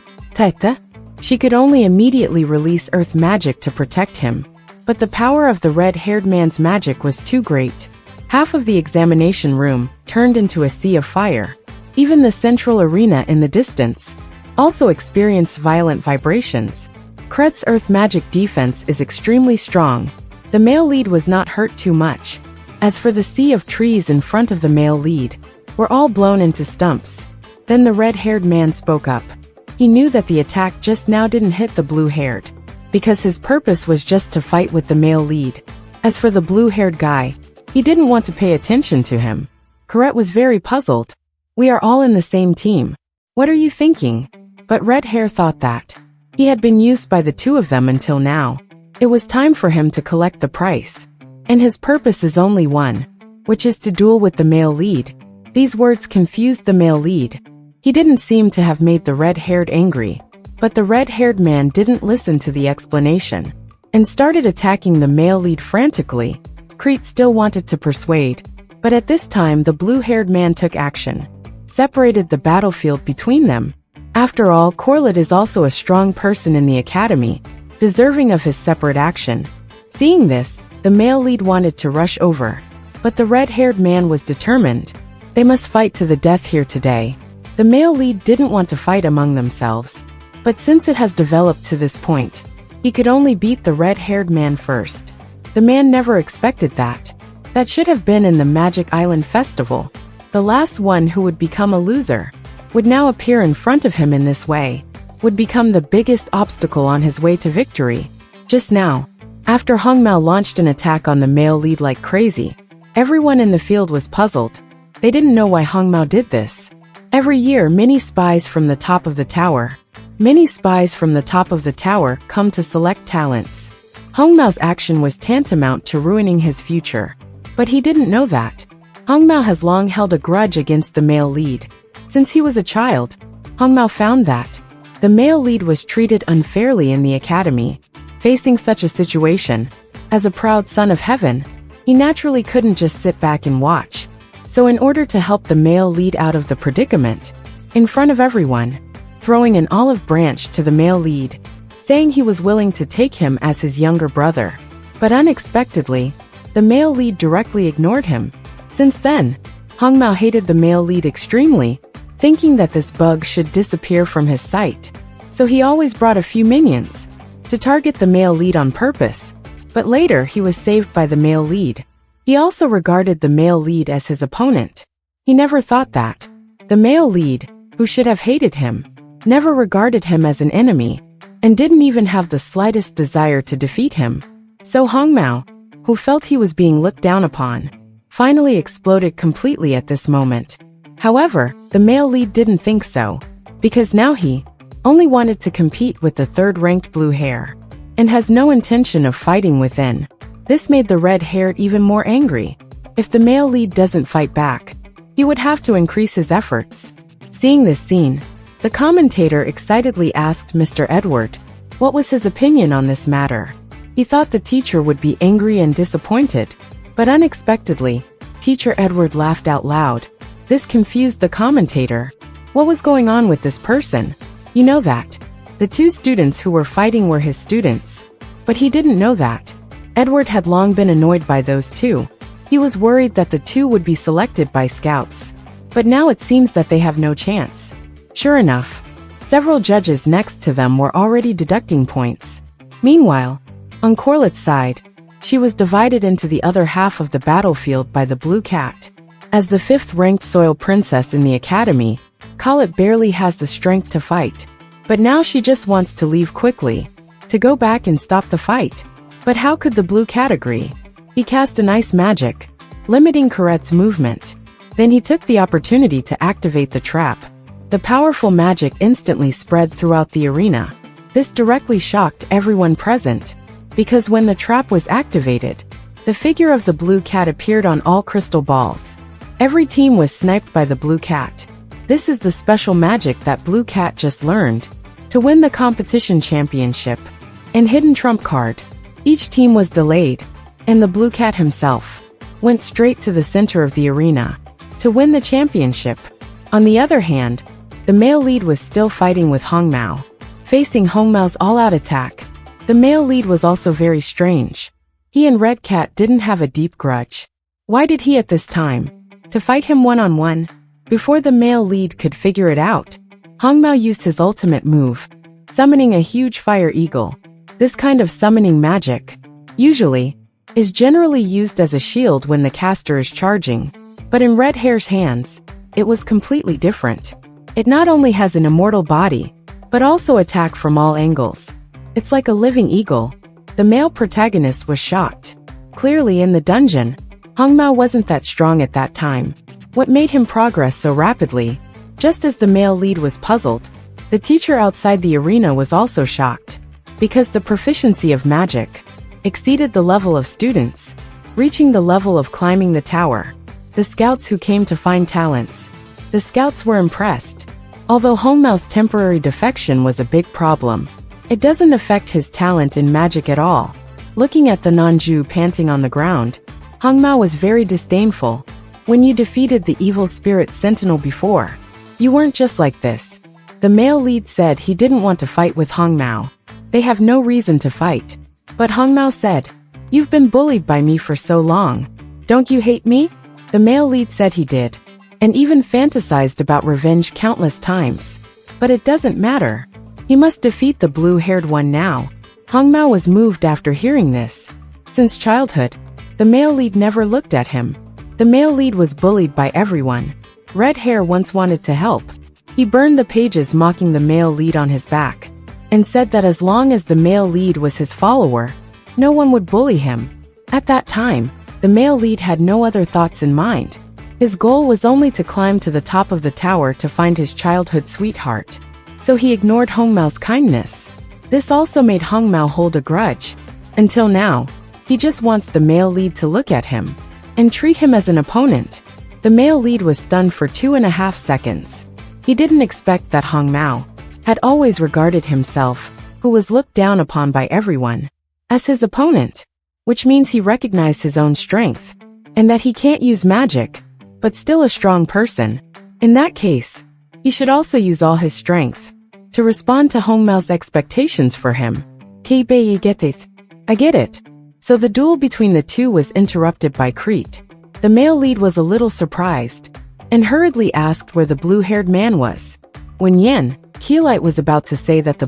Speaker 1: she could only immediately release earth magic to protect him. But the power of the red-haired man's magic was too great. Half of the examination room turned into a sea of fire. Even the central arena in the distance also experienced violent vibrations. Crete's earth magic defense is extremely strong. The male lead was not hurt too much. As for the Sea of Trees in front of the male lead, were all blown into stumps. Then the red-haired man spoke up. He knew that the attack just now didn't hit the blue-haired, because his purpose was just to fight with the male lead. As for the blue-haired guy, he didn't want to pay attention to him. Crete was very puzzled. We are all in the same team. What are you thinking? But Red Hair thought that he had been used by the two of them until now. It was time for him to collect the price. and his purpose is only one, which is to duel with the male lead. These words confused the male lead. He didn't seem to have made the red-haired angry, but the red-haired man didn't listen to the explanation and started attacking the male lead frantically. Crete still wanted to persuade, but at this time the blue-haired man took action, separated the battlefield between them. After all, Corlett is also a strong person in the academy, deserving of his separate action. Seeing this, the male lead wanted to rush over, but the red-haired man was determined. They must fight to the death here today. The male lead didn't want to fight among themselves, but since it has developed to this point, he could only beat the red-haired man first. The man never expected that. That should have been in the Magic Island Festival. The last one who would become a loser would now appear in front of him in this way, would become the biggest obstacle on his way to victory. Just now, after Hong Mao launched an attack on the male lead like crazy, everyone in the field was puzzled. They didn't know why Hong Mao did this. Every year, many spies from the top of the tower come to select talents. Hong Mao's action was tantamount to ruining his future. But he didn't know that. Hong Mao has long held a grudge against the male lead. Since he was a child, Hong Mao found that the male lead was treated unfairly in the academy. Facing such a situation, as a proud son of heaven, he naturally couldn't just sit back and watch. So in order to help the male lead out of the predicament, in front of everyone, throwing an olive branch to the male lead, saying he was willing to take him as his younger brother. But unexpectedly, the male lead directly ignored him. Since then, Hong Mao hated the male lead extremely, thinking that this bug should disappear from his sight. So he always brought a few minions to target the male lead on purpose. But later he was saved by the male lead. He also regarded the male lead as his opponent. He never thought that. The male lead, who should have hated him, never regarded him as an enemy, and didn't even have the slightest desire to defeat him. So Hong Mao, who felt he was being looked down upon, finally exploded completely at this moment. However, the male lead didn't think so, because now he only wanted to compete with the third-ranked blue hair, and has no intention of fighting within. This made the red-haired even more angry. If the male lead doesn't fight back, he would have to increase his efforts. Seeing this scene, the commentator excitedly asked Mr. Edward what was his opinion on this matter. He thought the teacher would be angry and disappointed, but unexpectedly, Teacher Edward laughed out loud. This confused the commentator. What was going on with this person? You know that the two students who were fighting were his students. But he didn't know that. Edward had long been annoyed by those two. He was worried that the two would be selected by scouts. But now it seems that they have no chance. Sure enough, several judges next to them were already deducting points. Meanwhile, on Corlett's side, she was divided into the other half of the battlefield by the blue cat. As the fifth-ranked soil princess in the academy, Corlett barely has the strength to fight. But now she just wants to leave quickly, to go back and stop the fight. But how could the blue cat agree? He cast an ice magic, limiting Corlett's movement. Then he took the opportunity to activate the trap. The powerful magic instantly spread throughout the arena. This directly shocked everyone present, because when the trap was activated, the figure of the blue cat appeared on all crystal balls. Every team was sniped by the blue cat. This is the special magic that blue cat just learned to win the competition championship. And hidden trump card. Each team was delayed, and the blue cat himself went straight to the center of the arena to win the championship. On the other hand, the male lead was still fighting with Hong Mao, facing Hong Mao's all-out attack. The male lead was also very strange. He and Red Cat didn't have a deep grudge. Why did he at this time to fight him one-on-one? Before the male lead could figure it out, Hong Mao used his ultimate move, summoning a huge fire eagle. This kind of summoning magic, usually, is generally used as a shield when the caster is charging. But in Red Hair's hands, it was completely different. It not only has an immortal body, but also attack from all angles. It's like a living eagle. The male protagonist was shocked. Clearly in the dungeon, Hong Mao wasn't that strong at that time. What made him progress so rapidly? Just as the male lead was puzzled, the teacher outside the arena was also shocked, because the proficiency of magic exceeded the level of students. reaching the level of climbing the tower. The scouts who came to find talents. The scouts were impressed. Although Hong Mao's temporary defection was a big problem, it doesn't affect his talent in magic at all. Looking at the Nanju panting on the ground, Hong Mao was very disdainful. When you defeated the evil spirit sentinel before, you weren't just like this. The male lead said he didn't want to fight with Hong Mao. They have no reason to fight. But Hong Mao said, "You've been bullied by me for so long. Don't you hate me?" The male lead said he did, and even fantasized about revenge countless times. But it doesn't matter. He must defeat the blue-haired one now. Hong Mao was moved after hearing this. Since childhood, the male lead never looked at him. The male lead was bullied by everyone. Red Hair once wanted to help. He burned the pages mocking the male lead on his back, and said that as long as the male lead was his follower, no one would bully him. At that time, the male lead had no other thoughts in mind. His goal was only to climb to the top of the tower to find his childhood sweetheart. So he ignored Hong Mao's kindness. This also made Hong Mao hold a grudge. Until now, he just wants the male lead to look at him and treat him as an opponent. The male lead was stunned for 2.5 seconds. He didn't expect that Hong Mao had always regarded himself, who was looked down upon by everyone, as his opponent, which means he recognized his own strength, and that he can't use magic, but still a strong person. In that case, he should also use all his strength to respond to Hong Mao's expectations for him. I get it. So the duel between the two was interrupted by Crete. The male lead was a little surprised, and hurriedly asked where the blue-haired man was. When Yen, Keelite was about to say that the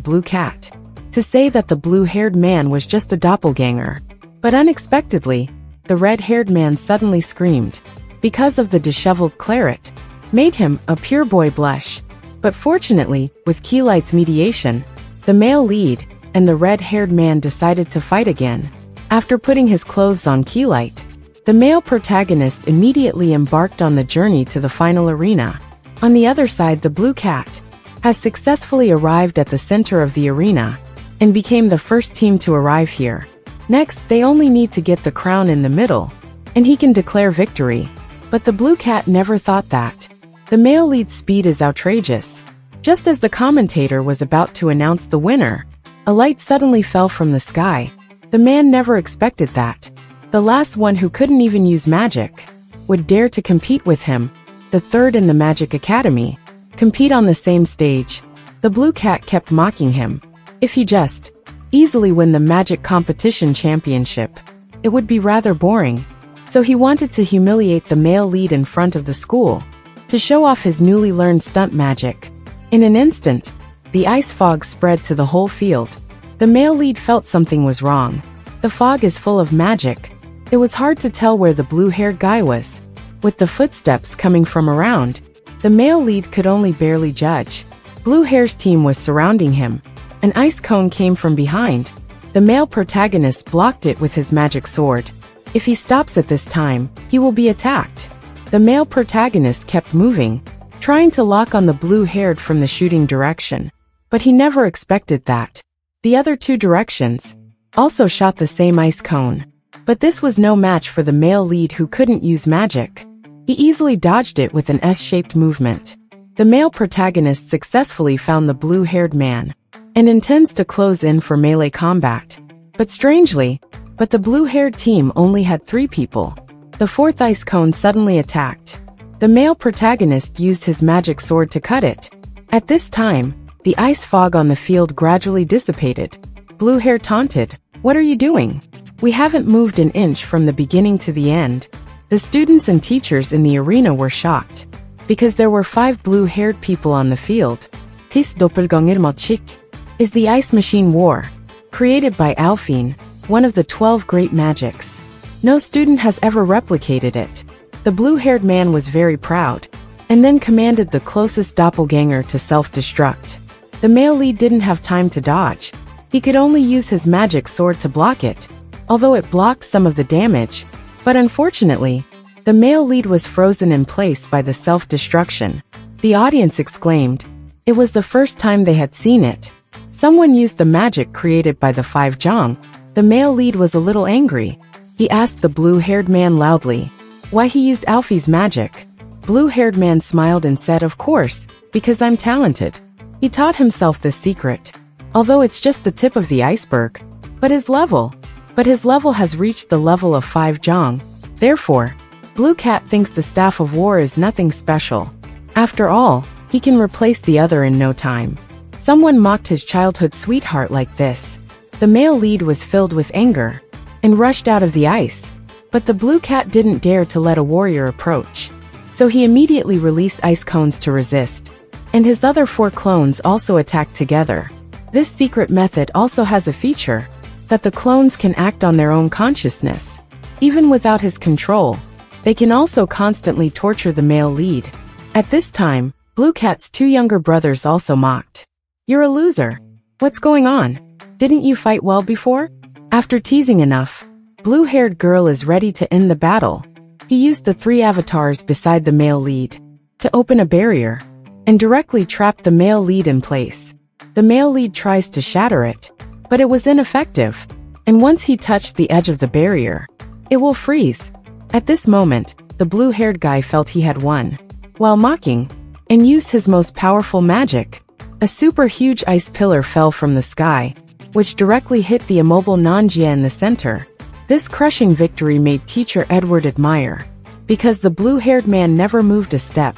Speaker 1: blue-haired man was just a doppelganger. But unexpectedly, the red-haired man suddenly screamed, because of the disheveled claret, made him, a pure boy, blush. But fortunately, with Keelite's mediation, the male lead and the red-haired man decided to fight again. After putting his clothes on Keelite, the male protagonist immediately embarked on the journey to the final arena. On the other side, the blue cat has successfully arrived at the center of the arena and became the first team to arrive here. Next, they only need to get the crown in the middle, and he can declare victory. But the blue cat never thought that. The male lead's speed is outrageous. Just as the commentator was about to announce the winner, a light suddenly fell from the sky. The man never expected that. The last one who couldn't even use magic would dare to compete with him, the third in the Magic Academy, compete on the same stage. The blue cat kept mocking him. If he just easily win the magic competition championship, it would be rather boring. So he wanted to humiliate the male lead in front of the school, to show off his newly learned stunt magic. In an instant, the ice fog spread to the whole field. The male lead felt something was wrong. The fog is full of magic. It was hard to tell where the blue-haired guy was. With the footsteps coming from around, the male lead could only barely judge. Blue Hair's team was surrounding him. An ice cone came from behind. The male protagonist blocked it with his magic sword. If he stops at this time, he will be attacked. The male protagonist kept moving, trying to lock on the blue-haired from the shooting direction. But he never expected that. The other two directions also shot the same ice cone. But this was no match for the male lead who couldn't use magic. He easily dodged it with an S-shaped movement. The male protagonist successfully found the blue-haired man and intends to close in for melee combat. But strangely, the blue-haired team only had 3 people. The 4th ice cone suddenly attacked. The male protagonist used his magic sword to cut it. At this time, the ice fog on the field gradually dissipated. Blue Hair taunted, "What are you doing? We haven't moved an inch from the beginning to the end." The students and teachers in the arena were shocked, because there were 5 blue-haired people on the field. Tis doppelganger magic is the ice machine war, created by Alphine, one of the 12 great magics. No student has ever replicated it. The blue-haired man was very proud, and then commanded the closest doppelganger to self-destruct. The male lead didn't have time to dodge. He could only use his magic sword to block it, although it blocked some of the damage. But unfortunately, the male lead was frozen in place by the self-destruction. The audience exclaimed. It was the first time they had seen it. Someone used the magic created by the 5 Zhang. The male lead was a little angry. he asked the blue-haired man loudly. Why he used Alfie's magic? Blue-haired man smiled and said, of course, because I'm talented. He taught himself this secret. Although it's just the tip of the iceberg. But his level has reached the level of 5 Zhang. Therefore, Blue Cat thinks the Staff of War is nothing special. After all, he can replace the other in no time. Someone mocked his childhood sweetheart like this. The male lead was filled with anger and rushed out of the ice. But the Blue Cat didn't dare to let a warrior approach. So he immediately released ice cones to resist. And his other 4 clones also attacked together. This secret method also has a feature that the clones can act on their own consciousness. Even without his control, they can also constantly torture the male lead. At this time, Blue Cat's 2 younger brothers also mocked. You're a loser. What's going on? Didn't you fight well before? After teasing enough, blue-haired girl is ready to end the battle. He used the 3 avatars beside the male lead to open a barrier and directly trap the male lead in place. The male lead tries to shatter it, but it was ineffective. And once he touched the edge of the barrier, it will freeze. At this moment, the blue-haired guy felt he had won. While mocking, and used his most powerful magic, a super huge ice pillar fell from the sky, which directly hit the immobile Nanjia in the center. This crushing victory made Teacher Edward admire, because the blue-haired man never moved a step.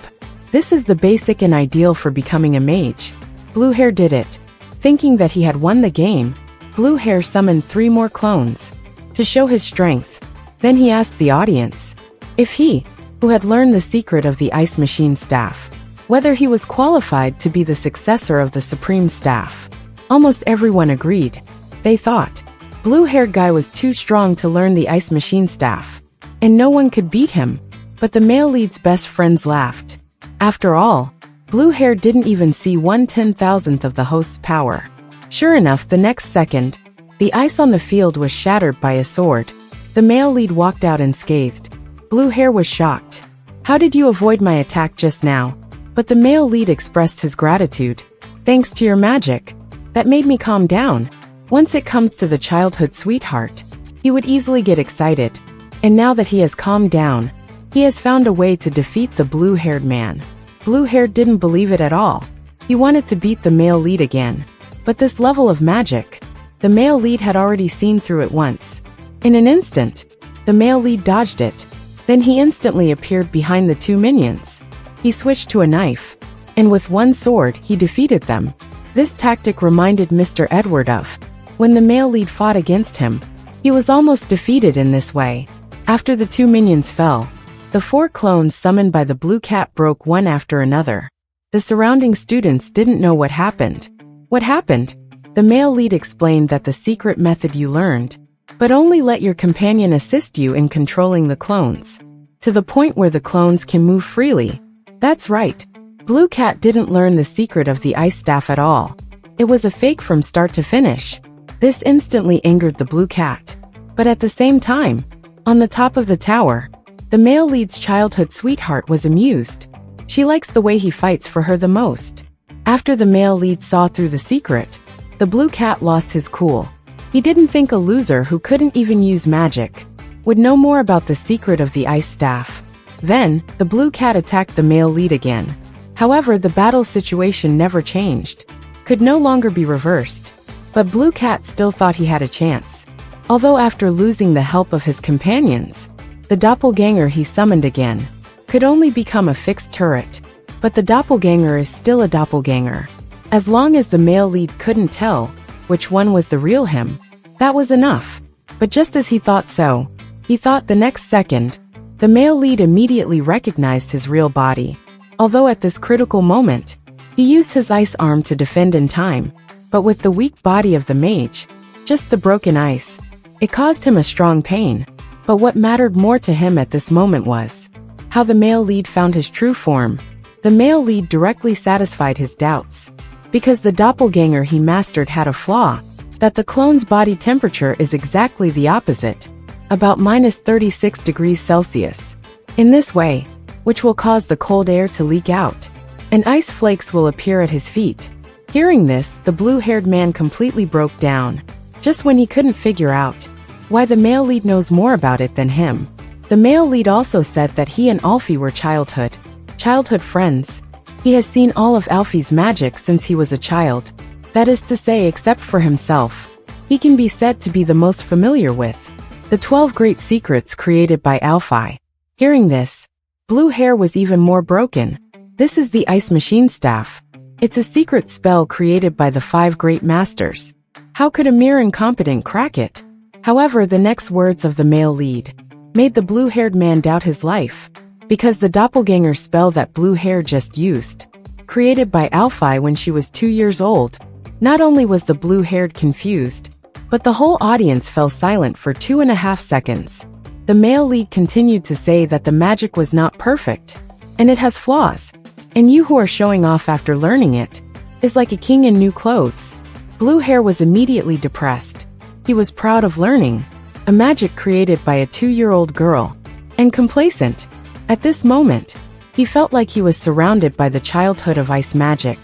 Speaker 1: This is the basic and ideal for becoming a mage. Blue Hair did it. Thinking that he had won the game, Blue Hair summoned 3 more clones to show his strength. Then he asked the audience if he, who had learned the secret of the ice machine staff, whether he was qualified to be the successor of the supreme staff. Almost everyone agreed. They thought blue-haired guy was too strong to learn the ice machine staff, and no one could beat him. But the male lead's best friends laughed. After all, Blue Hair didn't even see 1/10,000th of the host's power. Sure enough, the next second, the ice on the field was shattered by a sword. The male lead walked out unscathed. Blue Hair was shocked. How did you avoid my attack just now? But the male lead expressed his gratitude. Thanks to your magic. That made me calm down. Once it comes to the childhood sweetheart, he would easily get excited. And now that he has calmed down, he has found a way to defeat the blue-haired man. Blue Hair didn't believe it at all. He wanted to beat the male lead again. But this level of magic, the male lead had already seen through it once. In an instant, the male lead dodged it. Then he instantly appeared behind the 2 minions. He switched to a knife, and with one sword, he defeated them. This tactic reminded Mr. Edward of when the male lead fought against him. He was almost defeated in this way. After the 2 minions fell, the 4 clones summoned by the blue cat broke one after another. The surrounding students didn't know what happened. What happened? The male lead explained that the secret method you learned, but only let your companion assist you in controlling the clones, to the point where the clones can move freely. That's right. Blue Cat didn't learn the secret of the ice staff at all. It was a fake from start to finish. This instantly angered the blue cat. But at the same time, on the top of the tower, the male lead's childhood sweetheart was amused. She likes the way he fights for her the most. After the male lead saw through the secret, the blue cat lost his cool. He didn't think a loser who couldn't even use magic would know more about the secret of the ice staff. Then, the blue cat attacked the male lead again. However, the battle situation never changed, could no longer be reversed. But Blue Cat still thought he had a chance. Although after losing the help of his companions, the doppelganger he summoned again could only become a fixed turret. But the doppelganger is still a doppelganger. As long as the male lead couldn't tell which one was the real him, that was enough. But just as he thought so, he thought the next second, the male lead immediately recognized his real body. Although at this critical moment, he used his ice arm to defend in time, but with the weak body of the mage, just the broken ice, it caused him a strong pain. But what mattered more to him at this moment was how the male lead found his true form. The male lead directly satisfied his doubts, because the doppelganger he mastered had a flaw, that the clone's body temperature is exactly the opposite, about -36 degrees Celsius. In this way, which will cause the cold air to leak out, and ice flakes will appear at his feet. Hearing this, the blue-haired man completely broke down. Just when he couldn't figure out why the male lead knows more about it than him. The male lead also said that he and Alfie were childhood friends. He has seen all of Alfie's magic since he was a child. That is to say, except for himself. He can be said to be the most familiar with the 12 great secrets created by Alfie. Hearing this, Blue Hair was even more broken. This is the Ice Machine Staff. It's a secret spell created by the 5 great masters. How could a mere incompetent crack it? However, the next words of the male lead made the blue-haired man doubt his life, because the doppelganger spell that Blue Hair just used, created by Alfie when she was 2 years old. Not only was the blue-haired confused, but the whole audience fell silent for 2.5 seconds. The male lead continued to say that the magic was not perfect, and it has flaws, and you who are showing off after learning it is like a king in new clothes. Blue Hair was immediately depressed. He was proud of learning a magic created by a 2-year-old girl, and complacent. At this moment, he felt like he was surrounded by the childhood of ice magic.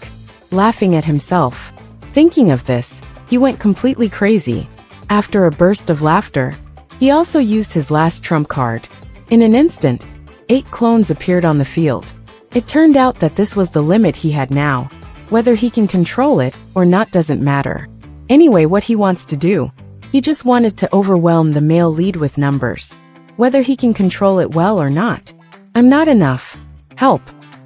Speaker 1: Laughing at himself, thinking of this, he went completely crazy. After a burst of laughter, he also used his last trump card. In an instant, 8 clones appeared on the field. It turned out that this was the limit he had now. Whether he can control it or not doesn't matter. Anyway, what he wants to do, he just wanted to overwhelm the male lead with numbers. Whether he can control it well or not. I'm not enough. Help.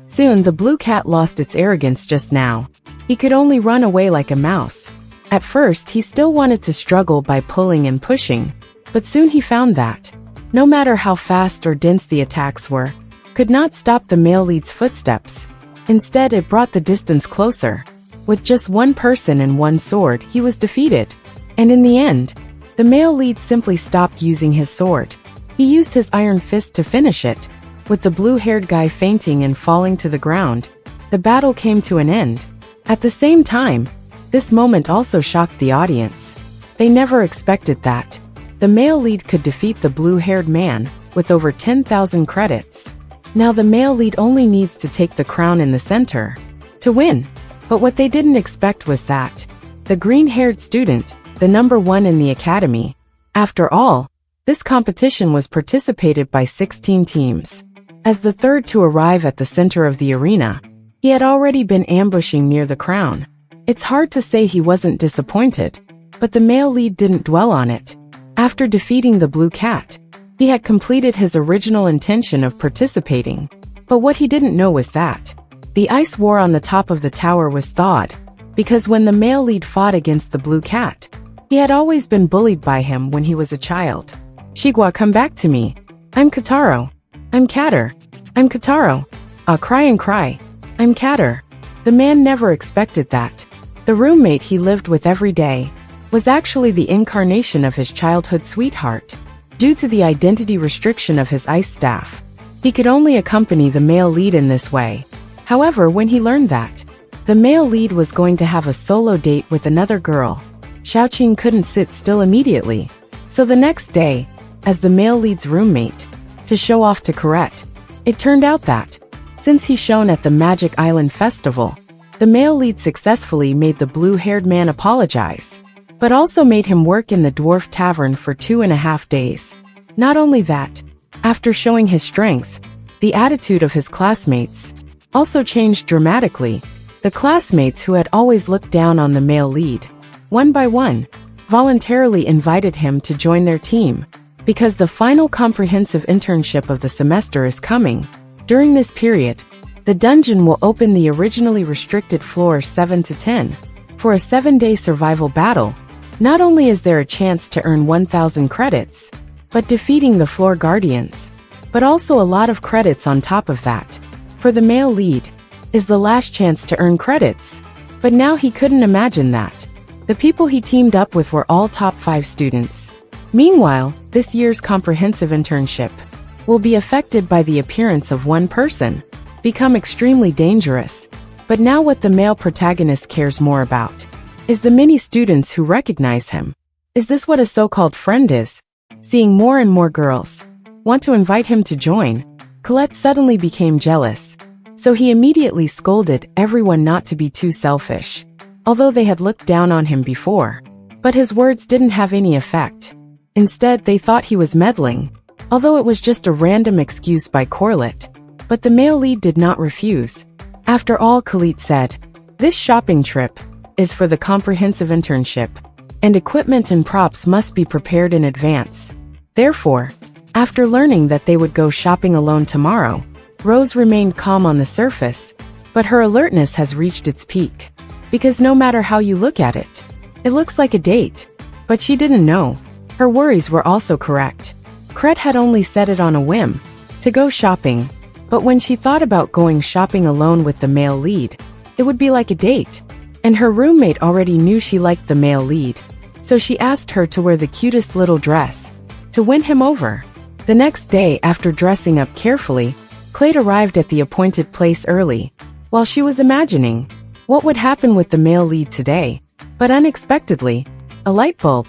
Speaker 1: Soon the blue cat lost its arrogance just now. He could only run away like a mouse. At first, he still wanted to struggle by pulling and pushing, but soon he found that, no matter how fast or dense the attacks were, could not stop the male lead's footsteps. Instead, it brought the distance closer. With just one person and one sword, he was defeated. And in the end, the male lead simply stopped using his sword. He used his iron fist to finish it. With the blue-haired guy fainting and falling to the ground, the battle came to an end. At the same time, this moment also shocked the audience. They never expected that the male lead could defeat the blue-haired man with over 10,000 credits. Now the male lead only needs to take the crown in the center to win. But what they didn't expect was that the green-haired student, the number 1 in the academy. After all, this competition was participated by 16 teams. As the third to arrive at the center of the arena, he had already been ambushing near the crown. It's hard to say he wasn't disappointed, but the male lead didn't dwell on it. After defeating the blue cat, he had completed his original intention of participating. But what he didn't know was that the ice war on the top of the tower was thawed, because when the male lead fought against the blue cat, he had always been bullied by him when he was a child. Shigwa, come back to me. I'm Kataro. I'm Catter. I'm Kataro. Cry and cry. I'm Catter. The man never expected that the roommate he lived with every day was actually the incarnation of his childhood sweetheart. Due to the identity restriction of his ice staff, he could only accompany the male lead in this way. However, when he learned that the male lead was going to have a solo date with another girl, Xiaoqing couldn't sit still immediately. So the next day, as the male lead's roommate, to show off to Corette, it turned out that, since he shone at the Magic Island Festival, the male lead successfully made the blue-haired man apologize, but also made him work in the dwarf tavern for 2.5 days. Not only that, after showing his strength, the attitude of his classmates also changed dramatically. The classmates who had always looked down on the male lead, one by one, voluntarily invited him to join their team, because the final comprehensive internship of the semester is coming. During this period, the dungeon will open the originally restricted floors 7 to 10 for a 7-day survival battle. Not only is there a chance to earn 1,000 credits, but defeating the floor guardians, but also a lot of credits on top of that. For the male lead, is the last chance to earn credits. But now he couldn't imagine that the people he teamed up with were all top 5 students. Meanwhile, this year's comprehensive internship will be affected by the appearance of one person, become extremely dangerous. But now what the male protagonist cares more about is the many students who recognize him. Is this what a so-called friend is? Seeing more and more girls want to invite him to join, Colette suddenly became jealous. So he immediately scolded everyone not to be too selfish, although they had looked down on him before. But his words didn't have any effect. Instead, they thought he was meddling, although it was just a random excuse by Corlett. But the male lead did not refuse. After all, Khalid said, "This shopping trip is for the comprehensive internship, and equipment and props must be prepared in advance." Therefore, after learning that they would go shopping alone tomorrow, Rose remained calm on the surface, but her alertness has reached its peak. Because no matter how you look at it, it looks like a date. But she didn't know. Her worries were also correct. Kret had only said it on a whim, to go shopping, but when she thought about going shopping alone with the male lead, it would be like a date. And her roommate already knew she liked the male lead, so she asked her to wear the cutest little dress, to win him over. The next day, after dressing up carefully, Clayt arrived at the appointed place early, while she was imagining what would happen with the male lead today. But unexpectedly, a light bulb.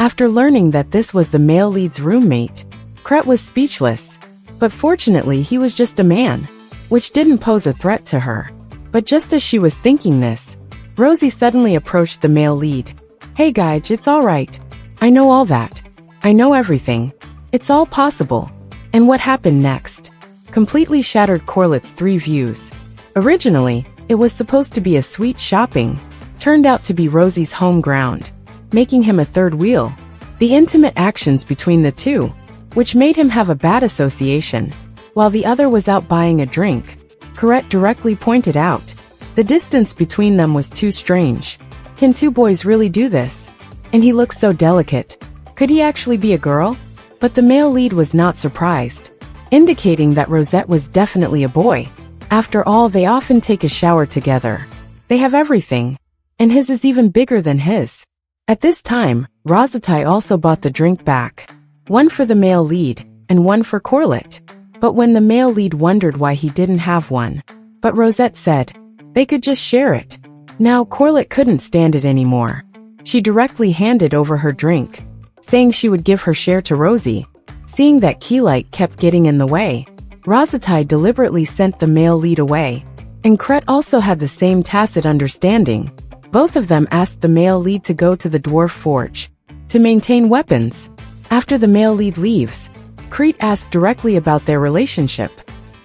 Speaker 1: After learning that this was the male lead's roommate, Kret was speechless. But fortunately, he was just a man, which didn't pose a threat to her. But just as she was thinking this, Rosie suddenly approached the male lead. "Hey guys, it's alright. I know all that. I know everything. It's all possible." And what happened next completely shattered Corlett's three views. Originally, it was supposed to be a sweet shopping, turned out to be Rosie's home ground, making him a third wheel. The intimate actions between the two, which made him have a bad association, while the other was out buying a drink. Kret directly pointed out, the distance between them was too strange. Can two boys really do this? And he looks so delicate. Could he actually be a girl? But the male lead was not surprised, indicating that Rosette was definitely a boy. After all, they often take a shower together. They have everything, and his is even bigger than his. At this time, Rosatai also bought the drink back, one for the male lead, and one for Corlett. But when the male lead wondered why he didn't have one, but Rosette said they could just share it. Now Corlett couldn't stand it anymore. She directly handed over her drink, saying she would give her share to Rosie. Seeing that Keylight kept getting in the way, Rosatai deliberately sent the male lead away. And Kret also had the same tacit understanding. Both of them asked the male lead to go to the dwarf forge to maintain weapons. After the male lead leaves, Crete asked directly about their relationship.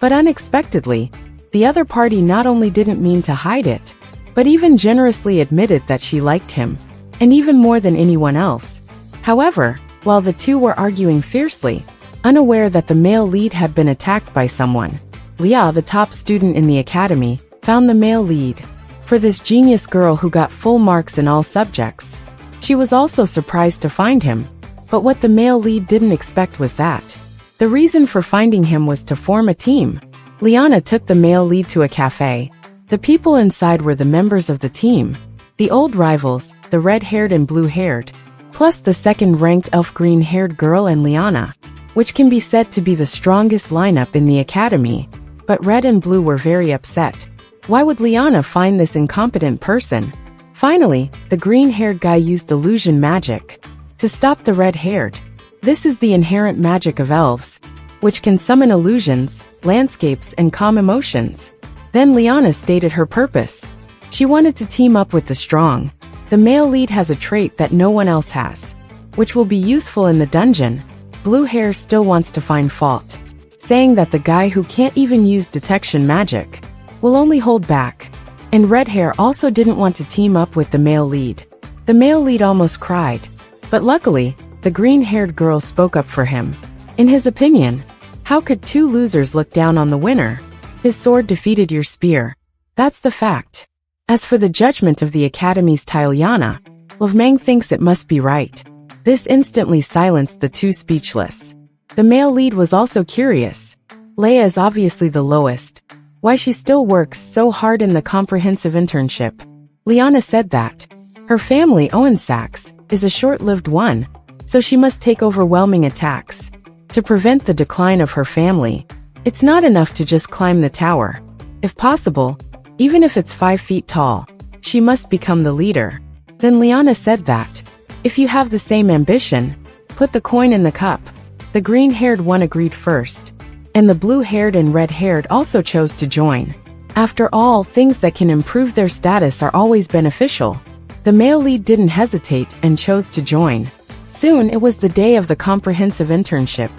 Speaker 1: But unexpectedly, the other party not only didn't mean to hide it, but even generously admitted that she liked him, and even more than anyone else. However, while the two were arguing fiercely, unaware that the male lead had been attacked by someone, Leah, the top student in the academy, found the male lead for this genius girl who got full marks in all subjects. She was also surprised to find him, but what the male lead didn't expect was that the reason for finding him was to form a team. Liana took the male lead to a cafe. The people inside were the members of the team, the old rivals, the red-haired and blue-haired, plus the second-ranked elf green-haired girl and Liana, which can be said to be the strongest lineup in the academy. But Red and Blue were very upset. Why would Liana find this incompetent person? Finally, the green-haired guy used illusion magic to stop the red-haired. This is the inherent magic of elves, which can summon illusions, landscapes, and calm emotions. Then Liana stated her purpose. She wanted to team up with the strong. The male lead has a trait that no one else has, which will be useful in the dungeon. Blue hair still wants to find fault, saying that the guy who can't even use detection magic will only hold back. And red hair also didn't want to team up with the male lead. The male lead almost cried, but luckily, the green-haired girl spoke up for him. In his opinion, how could two losers look down on the winner? His sword defeated your spear. That's the fact. As for the judgment of the Academy's Tyliana, Lovmang thinks it must be right. This instantly silenced the two speechless. The male lead was also curious. Leia is obviously the lowest. Why she still works so hard in the comprehensive internship? Liana said that her family, Owen Sachs, is a short-lived one, so she must take overwhelming attacks to prevent the decline of her family. It's not enough to just climb the tower. If possible, even if it's 5 feet tall, she must become the leader. Then Liana said that if you have the same ambition, put the coin in the cup. The green-haired one agreed first, and the blue-haired and red-haired also chose to join. After all, things that can improve their status are always beneficial. The male lead didn't hesitate and chose to join. Soon it was the day of the comprehensive internship.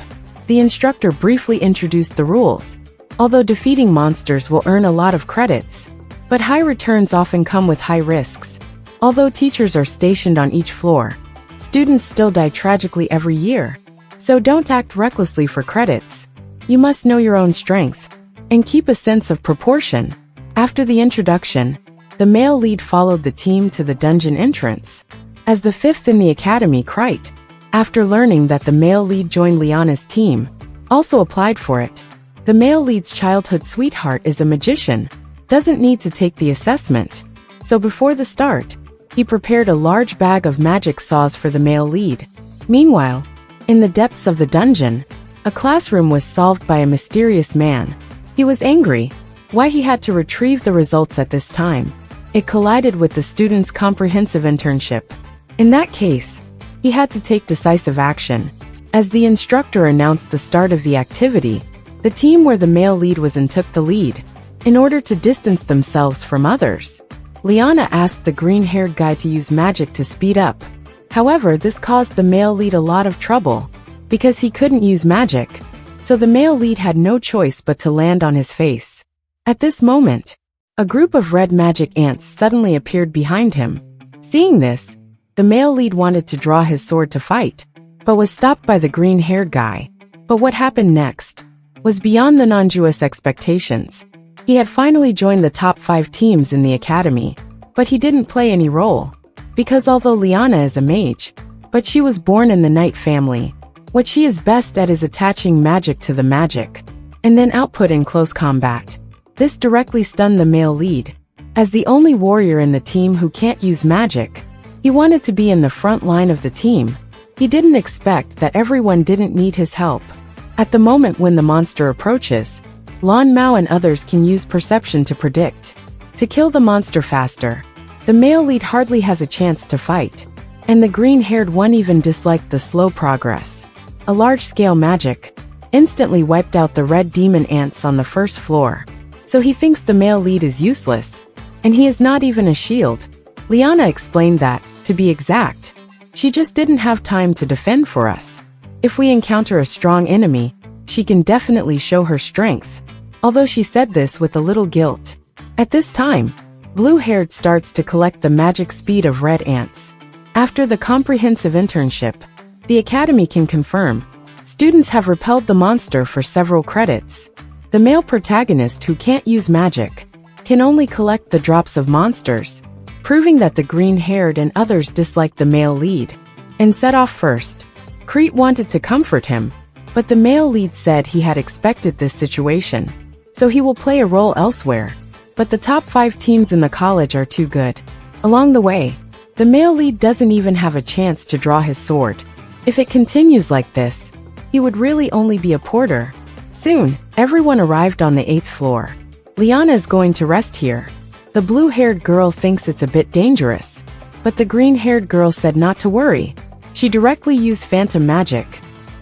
Speaker 1: The instructor briefly introduced the rules. Although defeating monsters will earn a lot of credits, but high returns often come with high risks. Although teachers are stationed on each floor, students still die tragically every year. So don't act recklessly for credits. You must know your own strength and keep a sense of proportion. After the introduction, the male lead followed the team to the dungeon entrance. As the fifth in the academy, Krite, after learning that the male lead joined Liana's team, also applied for it. The male lead's childhood sweetheart is a magician, doesn't need to take the assessment. So before the start, he prepared a large bag of magic saws for the male lead. Meanwhile, in the depths of the dungeon, a classroom was solved by a mysterious man. He was angry. Why he had to retrieve the results at this time? It collided with the student's comprehensive internship. In that case, he had to take decisive action. As the instructor announced the start of the activity, the team where the male lead was in took the lead. In order to distance themselves from others, Liana asked the green-haired guy to use magic to speed up. However, this caused the male lead a lot of trouble, because he couldn't use magic. So the male lead had no choice but to land on his face. At this moment, a group of red magic ants suddenly appeared behind him. Seeing this, the male lead wanted to draw his sword to fight, but was stopped by the green-haired guy. But what happened next was beyond the non-Jewish expectations. He had finally joined the top 5 teams in the academy, but he didn't play any role. Because although Liana is a mage, but she was born in the Knight family, what she is best at is attaching magic to the magic, and then output in close combat. This directly stunned the male lead. As the only warrior in the team who can't use magic, he wanted to be in the front line of the team. He didn't expect that everyone didn't need his help. At the moment when the monster approaches, Lan Mao and others can use perception to predict. To kill the monster faster, the male lead hardly has a chance to fight. And the green-haired one even disliked the slow progress. A large-scale magic instantly wiped out the red demon ants on the first floor. So he thinks the male lead is useless, and he is not even a shield. Liana explained that, to be exact, she just didn't have time to defend for us. If we encounter a strong enemy, she can definitely show her strength. Although she said this with a little guilt. At this time, blue-haired starts to collect the magic speed of red ants. After the comprehensive internship, the academy can confirm students have repelled the monster for several credits. The male protagonist who can't use magic can only collect the drops of monsters, proving that the green-haired and others dislike the male lead, and set off first. Krite wanted to comfort him, but the male lead said he had expected this situation, so he will play a role elsewhere. But the top 5 teams in the college are too good. Along the way, the male lead doesn't even have a chance to draw his sword. If it continues like this, he would really only be a porter. Soon, everyone arrived on the 8th floor. Liana is going to rest here. The blue-haired girl thinks it's a bit dangerous, but the green-haired girl said not to worry. She directly used phantom magic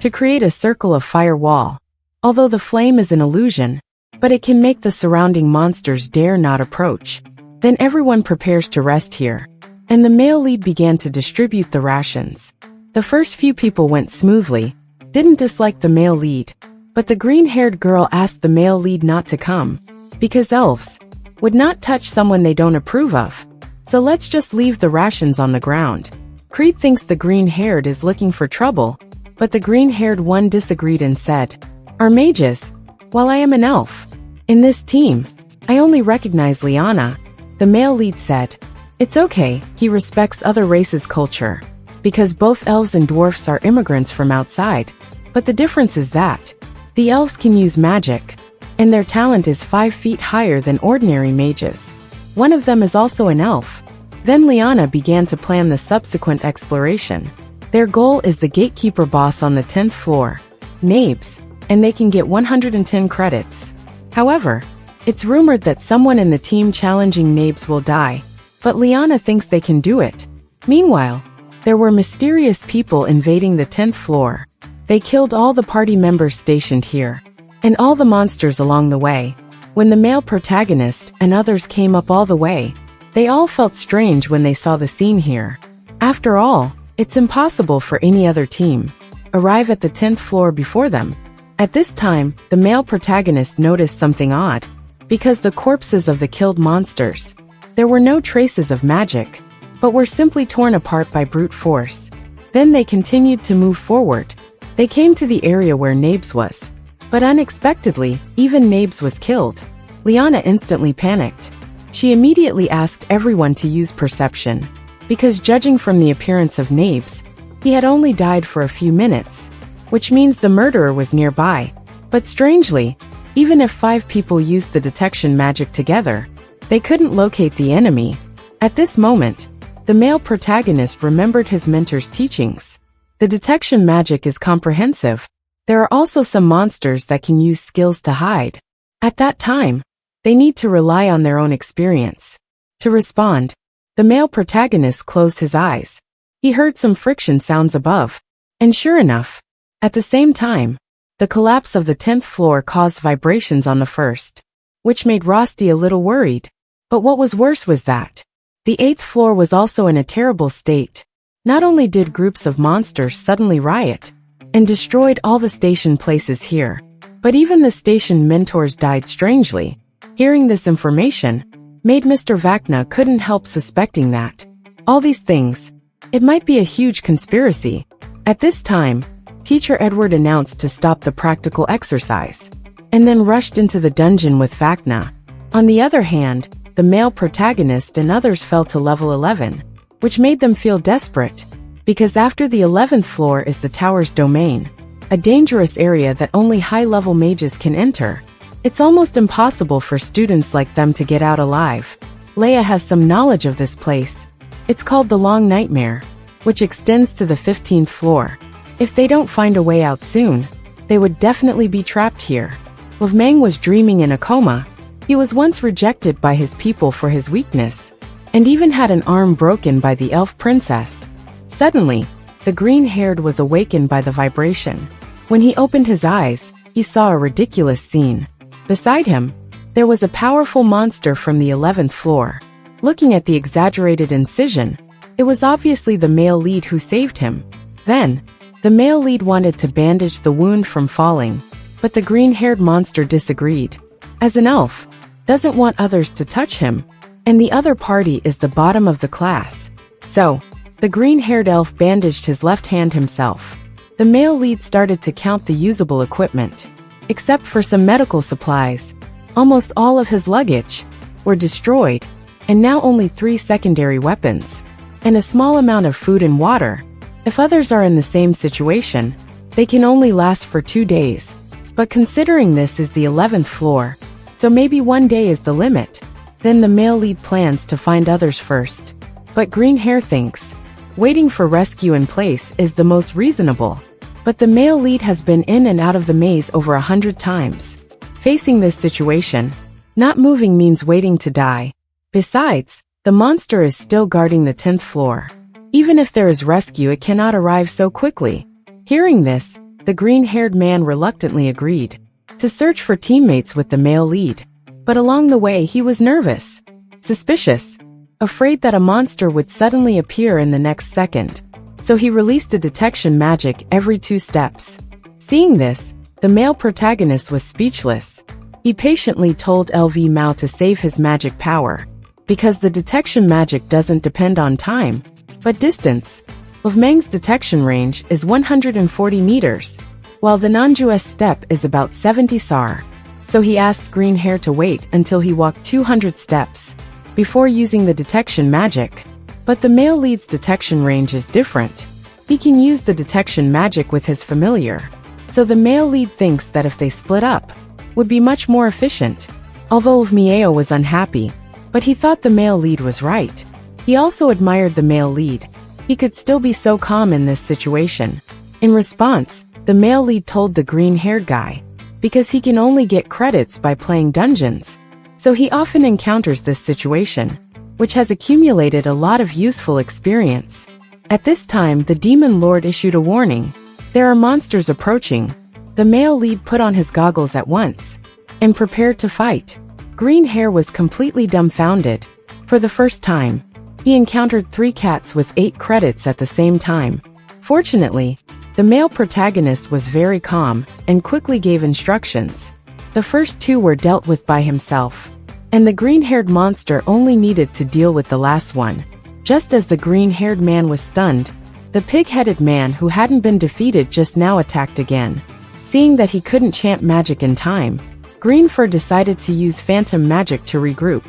Speaker 1: to create a circle of fire wall. Although the flame is an illusion, but it can make the surrounding monsters dare not approach. Then everyone prepares to rest here, and the male lead began to distribute the rations. The first few people went smoothly, didn't dislike the male lead, but the green-haired girl asked the male lead not to come, because elves would not touch someone they don't approve of. So let's just leave the rations on the ground. Krite thinks the green-haired is looking for trouble, but the green-haired one disagreed and said, "Are mages? While I am an elf. In this team, I only recognize Liana." The male lead said, "It's okay, he respects other races' culture, because both elves and dwarfs are immigrants from outside. But the difference is that the elves can use magic, and their talent is 5 feet higher than ordinary mages. One of them is also an elf." Then Liana began to plan the subsequent exploration. Their goal is the gatekeeper boss on the 10th floor, Nabes, and they can get 110 credits. However, it's rumored that someone in the team challenging Nabes will die, but Liana thinks they can do it. Meanwhile, there were mysterious people invading the 10th floor. They killed all the party members stationed here, and all the monsters along the way. When the male protagonist and others came up all the way, they all felt strange when they saw the scene here. After all, It's impossible for any other team arrive at the 10th floor before them. At this time, the male protagonist noticed something odd. Because the corpses of the killed monsters, there were no traces of magic, but were simply torn apart by brute force. Then they continued to move forward. They came to the area where Nabes was. But unexpectedly, even Nabes was killed. Liana instantly panicked. She immediately asked everyone to use perception, because judging from the appearance of Nabes, he had only died for a few minutes, which means the murderer was nearby. But strangely, even if 5 people used the detection magic together, they couldn't locate the enemy. At this moment, the male protagonist remembered his mentor's teachings. The detection magic is comprehensive. There are also some monsters that can use skills to hide. At that time, they need to rely on their own experience. To respond, the male protagonist closed his eyes. He heard some friction sounds above. And sure enough, at the same time, the collapse of the 10th floor caused vibrations on the first, which made Rosti a little worried. But what was worse was that the 8th floor was also in a terrible state. Not only did groups of monsters suddenly riot and destroyed all the station places here, but even the station mentors died strangely. Hearing this information made Mr. Vacna couldn't help suspecting that all these things, it might be a huge conspiracy. At this time, Teacher Edward announced to stop the practical exercise, and then rushed into the dungeon with Vacna. On the other hand, the male protagonist and others fell to level 11, which made them feel desperate, because after the 11th floor is the tower's domain, a dangerous area that only high-level mages can enter. It's almost impossible for students like them to get out alive. Leia has some knowledge of this place. It's called the Long Nightmare, which extends to the 15th floor. If they don't find a way out soon, they would definitely be trapped here. Livmang was dreaming in a coma. He was once rejected by his people for his weakness, and even had an arm broken by the elf princess. Suddenly, the green-haired was awakened by the vibration. When he opened his eyes, he saw a ridiculous scene. Beside him, there was a powerful monster from the 11th floor. Looking at the exaggerated incision, it was obviously the male lead who saved him. Then, the male lead wanted to bandage the wound from falling, but the green-haired monster disagreed. As an elf, doesn't want others to touch him, and the other party is the bottom of the class. So, the green-haired elf bandaged his left hand himself. The male lead started to count the usable equipment. Except for some medical supplies, almost all of his luggage were destroyed, and now only 3 secondary weapons, and a small amount of food and water. If others are in the same situation, they can only last for 2 days. But considering this is the 11th floor, so maybe 1 day is the limit. Then the male lead plans to find others first. But Green Hair thinks waiting for rescue in place is the most reasonable. But the male lead has been in and out of the maze over 100 times. Facing this situation, not moving means waiting to die. Besides, the monster is still guarding the 10th floor. Even if there is rescue, it cannot arrive so quickly. Hearing this, the green-haired man reluctantly agreed to search for teammates with the male lead. But along the way he was nervous, suspicious, afraid that a monster would suddenly appear in the next second. So he released a detection magic every 2 steps. Seeing this, the male protagonist was speechless. He patiently told LV Mao to save his magic power, because the detection magic doesn't depend on time, but distance. Livmang's detection range is 140 meters, while the Nanju's step is about 70 sar. So he asked Green Hair to wait until he walked 200 steps before using the detection magic. But the male lead's detection range is different. He can use the detection magic with his familiar. So the male lead thinks that if they split up, would be much more efficient. Although Miao was unhappy, but he thought the male lead was right. He also admired the male lead. He could still be so calm in this situation. In response, the male lead told the green-haired guy, because he can only get credits by playing dungeons. So he often encounters this situation, which has accumulated a lot of useful experience. At this time, the Demon Lord issued a warning. There are monsters approaching. The male lead put on his goggles at once and prepared to fight. Green Hair was completely dumbfounded. For the first time, he encountered 3 cats with 8 credits at the same time. Fortunately, the male protagonist was very calm and quickly gave instructions. The first 2 were dealt with by himself, and the green-haired monster only needed to deal with the last one. Just as the green-haired man was stunned, the pig-headed man who hadn't been defeated just now attacked again. Seeing that he couldn't chant magic in time, Greenfur decided to use phantom magic to regroup.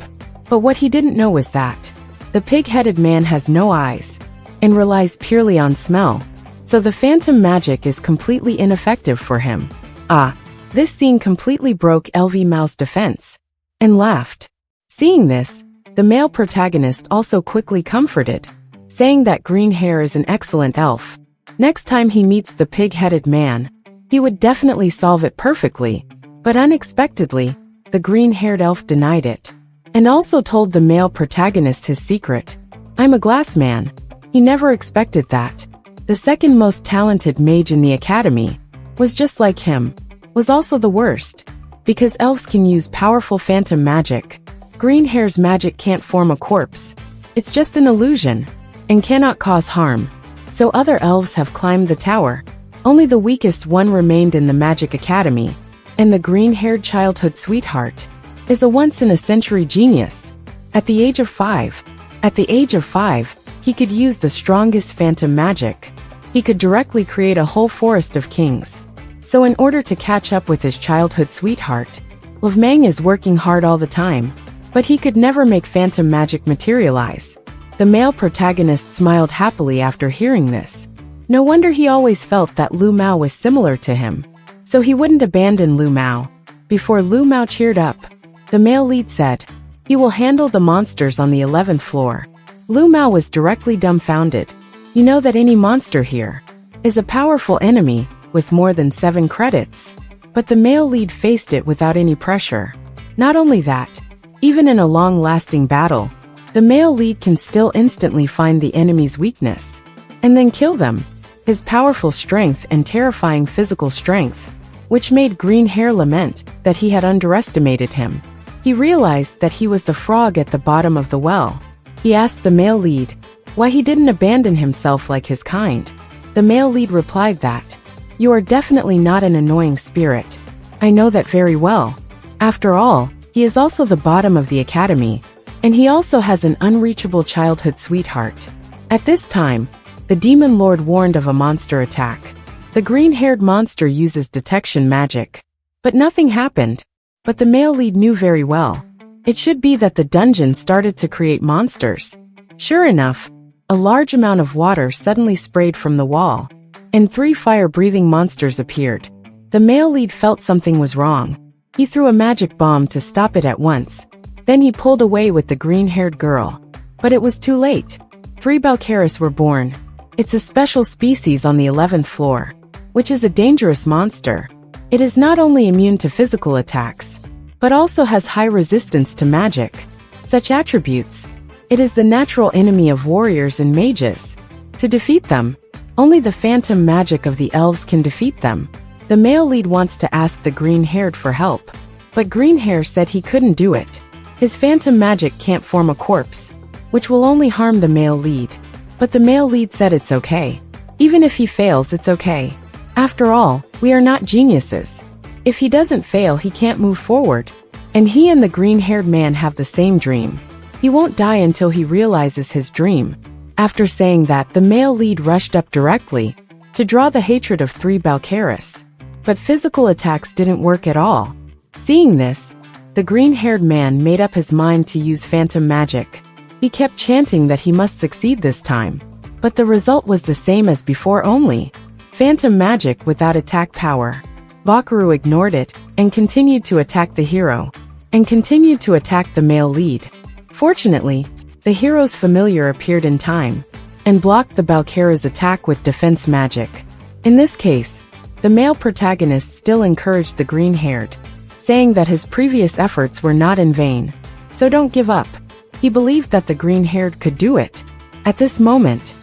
Speaker 1: But what he didn't know was that the pig-headed man has no eyes and relies purely on smell, so the phantom magic is completely ineffective for him. This scene completely broke LV Mao's defense and laughed. Seeing this, the male protagonist also quickly comforted, saying that green hair is an excellent elf. Next time he meets the pig-headed man, he would definitely solve it perfectly. But unexpectedly, the green-haired elf denied it, and also told the male protagonist his secret. "I'm a glass man." He never expected that the second most talented mage in the academy was just like him, was also the worst, because elves can use powerful phantom magic. Green hair's magic can't form a corpse. It's just an illusion, and cannot cause harm. So other elves have climbed the tower. Only the weakest one remained in the Magic Academy, and the green-haired childhood sweetheart is a once-in-a-century genius. At the age of 5, he could use the strongest phantom magic. He could directly create a whole forest of kings. So in order to catch up with his childhood sweetheart, Mang is working hard all the time, but he could never make phantom magic materialize. The male protagonist smiled happily after hearing this. No wonder he always felt that Lu Mao was similar to him, so he wouldn't abandon Lu Mao. Before Lu Mao cheered up, the male lead said, "He will handle the monsters on the 11th floor." Lu Mao was directly dumbfounded. You know that any monster here is a powerful enemy with more than 7 credits. But the male lead faced it without any pressure. Not only that, even in a long-lasting battle, the male lead can still instantly find the enemy's weakness and then kill them. His powerful strength and terrifying physical strength, which made Green Hair lament that he had underestimated him. He realized that he was the frog at the bottom of the well. He asked the male lead why he didn't abandon himself like his kind. The male lead replied that, "You are definitely not an annoying spirit. I know that very well. After all, he is also the bottom of the academy, and he also has an unreachable childhood sweetheart." At this time, the demon lord warned of a monster attack. The green-haired monster uses detection magic, but nothing happened. But the male lead knew very well it should be that the dungeon started to create monsters. Sure enough, a large amount of water suddenly sprayed from the wall, and 3 fire-breathing monsters appeared. The male lead felt something was wrong. He threw a magic bomb to stop it at once. Then he pulled away with the green-haired girl. But it was too late. 3 Balcaris were born. It's a special species on the 11th floor, which is a dangerous monster. It is not only immune to physical attacks, but also has high resistance to magic. Such attributes. It is the natural enemy of warriors and mages. To defeat them, only the phantom magic of the elves can defeat them. The male lead wants to ask the green-haired for help, but Green-hair said he couldn't do it. His phantom magic can't form a corpse, which will only harm the male lead. But the male lead said it's okay. Even if he fails, it's okay. After all, we are not geniuses. If he doesn't fail, he can't move forward. And he and the green-haired man have the same dream. He won't die until he realizes his dream. After saying that, the male lead rushed up directly to draw the hatred of 3 Balcaris. But physical attacks didn't work at all. Seeing this, the green-haired man made up his mind to use phantom magic. He kept chanting that he must succeed this time. But the result was the same as before, only phantom magic without attack power. Bakaru ignored it and continued to attack the hero, and continued to attack the male lead. Fortunately, the hero's familiar appeared in time and blocked the Balcara's attack with defense magic. In this case, the male protagonist still encouraged the green-haired, saying that his previous efforts were not in vain. So don't give up. He believed that the green-haired could do it. At this moment,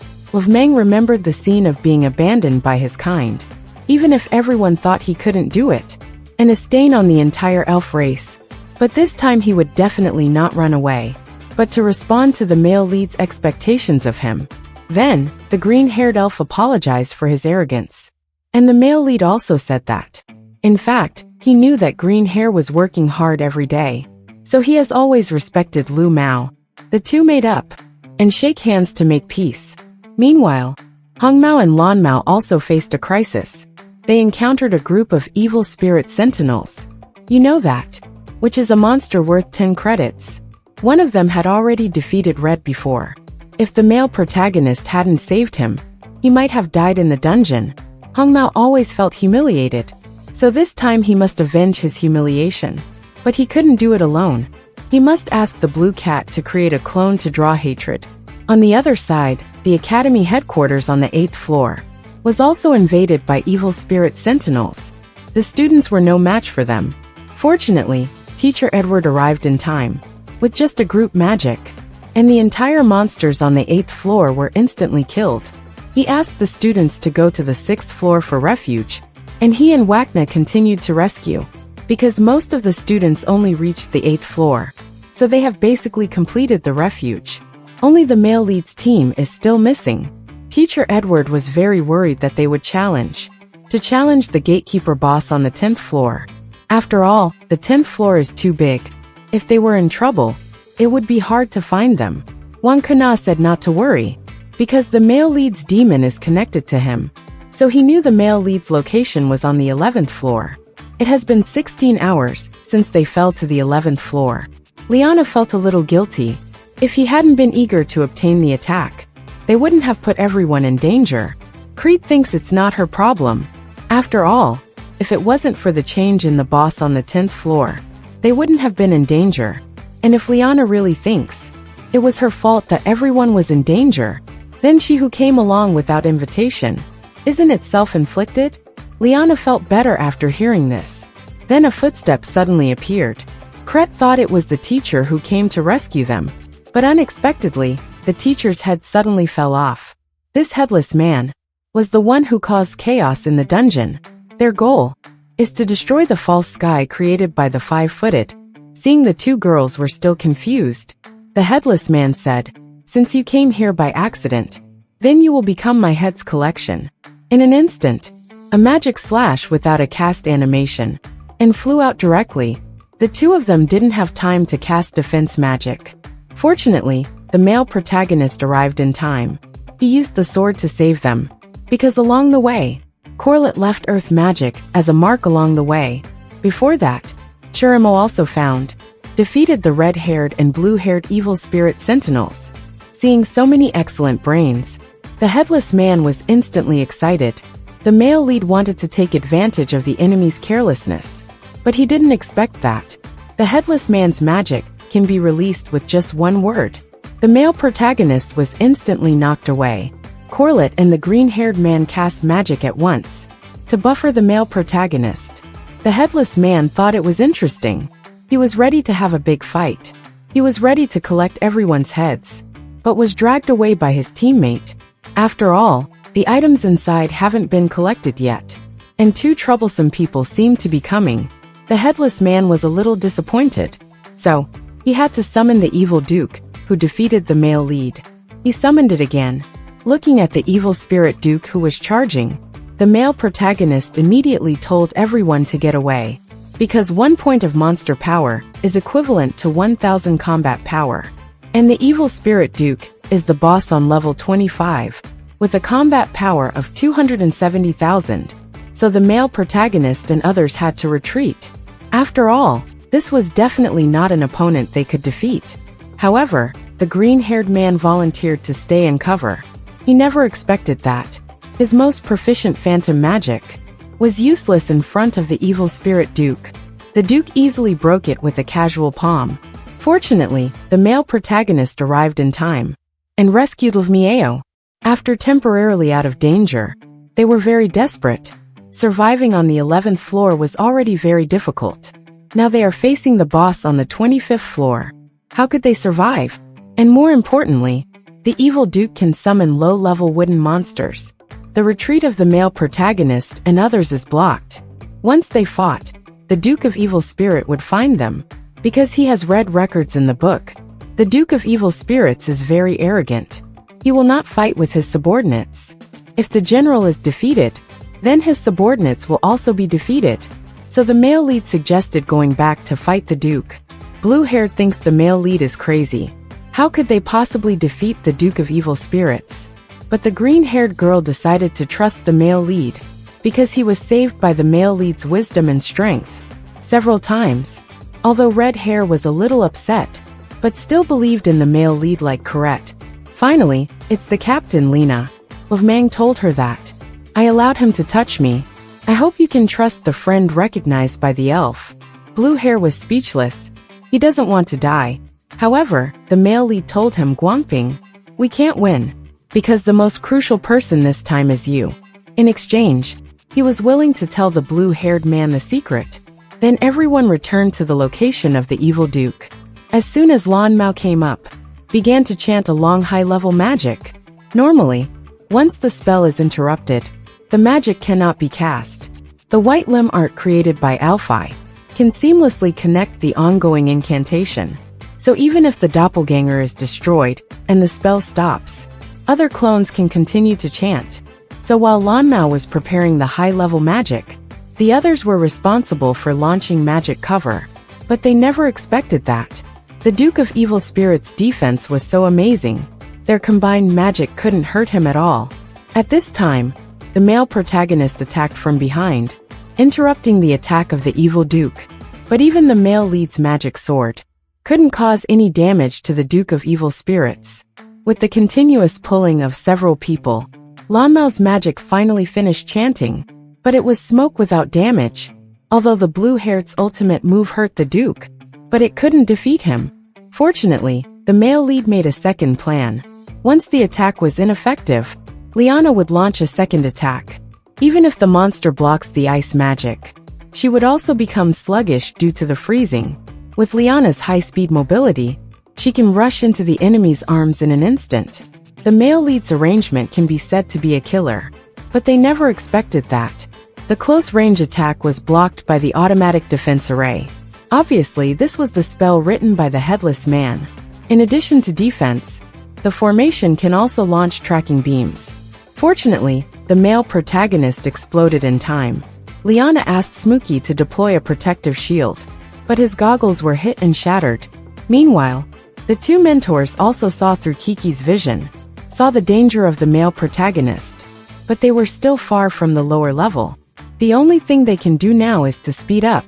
Speaker 1: Mang remembered the scene of being abandoned by his kind, even if everyone thought he couldn't do it, and a stain on the entire elf race. But this time he would definitely not run away. but to respond to the male lead's expectations of him. Then, the green-haired elf apologized for his arrogance. And the male lead also said that. In fact, he knew that green hair was working hard every day. So he has always respected Lu Mao. The two made up and shake hands to make peace. Meanwhile, Hung Mao and Lan Mao also faced a crisis. They encountered a group of evil spirit sentinels. You know that, which is a monster worth 10 credits. One of them had already defeated Red before. If the male protagonist hadn't saved him, he might have died in the dungeon. Hung Mao always felt humiliated, so this time he must avenge his humiliation. But he couldn't do it alone. He must ask the blue cat to create a clone to draw hatred. On the other side, the academy headquarters on the 8th floor was also invaded by evil spirit sentinels. The students were no match for them. Fortunately, Teacher Edward arrived in time, with just a group magic, and the entire monsters on the 8th floor were instantly killed. He asked the students to go to the 6th floor for refuge, and he and Wakna continued to rescue, because most of the students only reached the 8th floor, so they have basically completed the refuge. Only the male lead's team is still missing. Teacher Edward was very worried that they would challenge the gatekeeper boss on the 10th floor. After all, the 10th floor is too big. If they were in trouble, it would be hard to find them. Wang Kana said not to worry, because the male lead's demon is connected to him. So he knew the male lead's location was on the 11th floor. It has been 16 hours since they fell to the 11th floor. Liana felt a little guilty. If he hadn't been eager to obtain the attack, they wouldn't have put everyone in danger. Crete thinks it's not her problem. After all, if it wasn't for the change in the boss on the 10th floor, they wouldn't have been in danger. And if Liana really thinks it was her fault that everyone was in danger, then she who came along without invitation, isn't it self-inflicted? Liana felt better after hearing this. Then a footstep suddenly appeared. Crete thought it was the teacher who came to rescue them. But unexpectedly, the teacher's head suddenly fell off. This headless man was the one who caused chaos in the dungeon. Their goal is to destroy the false sky created by the five-footed. Seeing the two girls were still confused, the headless man said, "Since you came here by accident, then you will become my head's collection." In an instant, a magic slash without a cast animation, and flew out directly. The two of them didn't have time to cast defense magic. Fortunately, the male protagonist arrived in time. He used the sword to save them, because along the way, Corlett left earth magic as a mark along the way. Before that, Shurimo also defeated the red-haired and blue-haired evil spirit sentinels. Seeing so many excellent brains, the headless man was instantly excited. The male lead wanted to take advantage of the enemy's carelessness, but he didn't expect that. The headless man's magic can be released with just one word. The male protagonist was instantly knocked away. Corlett and the green-haired man cast magic at once to buffer the male protagonist. The headless man thought it was interesting. He was ready to have a big fight. He was ready to collect everyone's heads, but was dragged away by his teammate. After all, the items inside haven't been collected yet, and two troublesome people seemed to be coming. The headless man was a little disappointed, so he had to summon the evil Duke, who defeated the male lead. He summoned it again. Looking at the evil spirit Duke who was charging, the male protagonist immediately told everyone to get away, because 1 point of monster power is equivalent to 1000 combat power. And the evil spirit Duke is the boss on level 25, with a combat power of 270,000, so the male protagonist and others had to retreat. After all, this was definitely not an opponent they could defeat. However, the green-haired man volunteered to stay and cover. He never expected that. His most proficient phantom magic was useless in front of the evil spirit Duke. The Duke easily broke it with a casual palm. Fortunately, the male protagonist arrived in time and rescued Miao. After temporarily out of danger, they were very desperate. Surviving on the 11th floor was already very difficult. Now they are facing the boss on the 25th floor. How could they survive? And more importantly, the evil Duke can summon low-level wooden monsters. The retreat of the male protagonist and others is blocked. Once they fought, the Duke of Evil Spirit would find them, because he has read records in the book. The Duke of Evil Spirits is very arrogant. He will not fight with his subordinates. If the general is defeated, then his subordinates will also be defeated. So the male lead suggested going back to fight the Duke. Blue-haired thinks the male lead is crazy. How could they possibly defeat the Duke of Evil Spirits? But the green-haired girl decided to trust the male lead, because he was saved by the male lead's wisdom and strength several times. Although Red Hair was a little upset, but still believed in the male lead like Corette. Finally, it's the captain, Lena. Mang told her that. I allowed him to touch me. I hope you can trust the friend recognized by the elf. Blue Hair was speechless. He doesn't want to die. However, the male lead told him, Guangping, we can't win, because the most crucial person this time is you. In exchange, he was willing to tell the blue-haired man the secret. Then everyone returned to the location of the evil Duke. As soon as Lan Mao came up, began to chant a long high-level magic. Normally, once the spell is interrupted, the magic cannot be cast. The white limb art created by Alfei can seamlessly connect the ongoing incantation. So even if the doppelganger is destroyed and the spell stops, other clones can continue to chant. So while Lan Mao was preparing the high-level magic, the others were responsible for launching magic cover. But they never expected that. The Duke of Evil Spirits' defense was so amazing. Their combined magic couldn't hurt him at all. At this time, the male protagonist attacked from behind, interrupting the attack of the evil Duke. But even the male lead's magic sword couldn't cause any damage to the Duke of Evil Spirits. With the continuous pulling of several people, Lan Mao's magic finally finished chanting, but it was smoke without damage. Although the blue-haired's ultimate move hurt the Duke, but it couldn't defeat him. Fortunately, the male lead made a second plan. Once the attack was ineffective, Liana would launch a second attack. Even if the monster blocks the ice magic, she would also become sluggish due to the freezing. With Liana's high-speed mobility, she can rush into the enemy's arms in an instant. The male lead's arrangement can be said to be a killer, but they never expected that. The close-range attack was blocked by the automatic defense array. Obviously, this was the spell written by the Headless Man. In addition to defense, the formation can also launch tracking beams. Fortunately, the male protagonist exploded in time. Liana asked Smokey to deploy a protective shield, but his goggles were hit and shattered. Meanwhile, the two mentors also saw through Kiki's vision, saw the danger of the male protagonist, but they were still far from the lower level. The only thing they can do now is to speed up.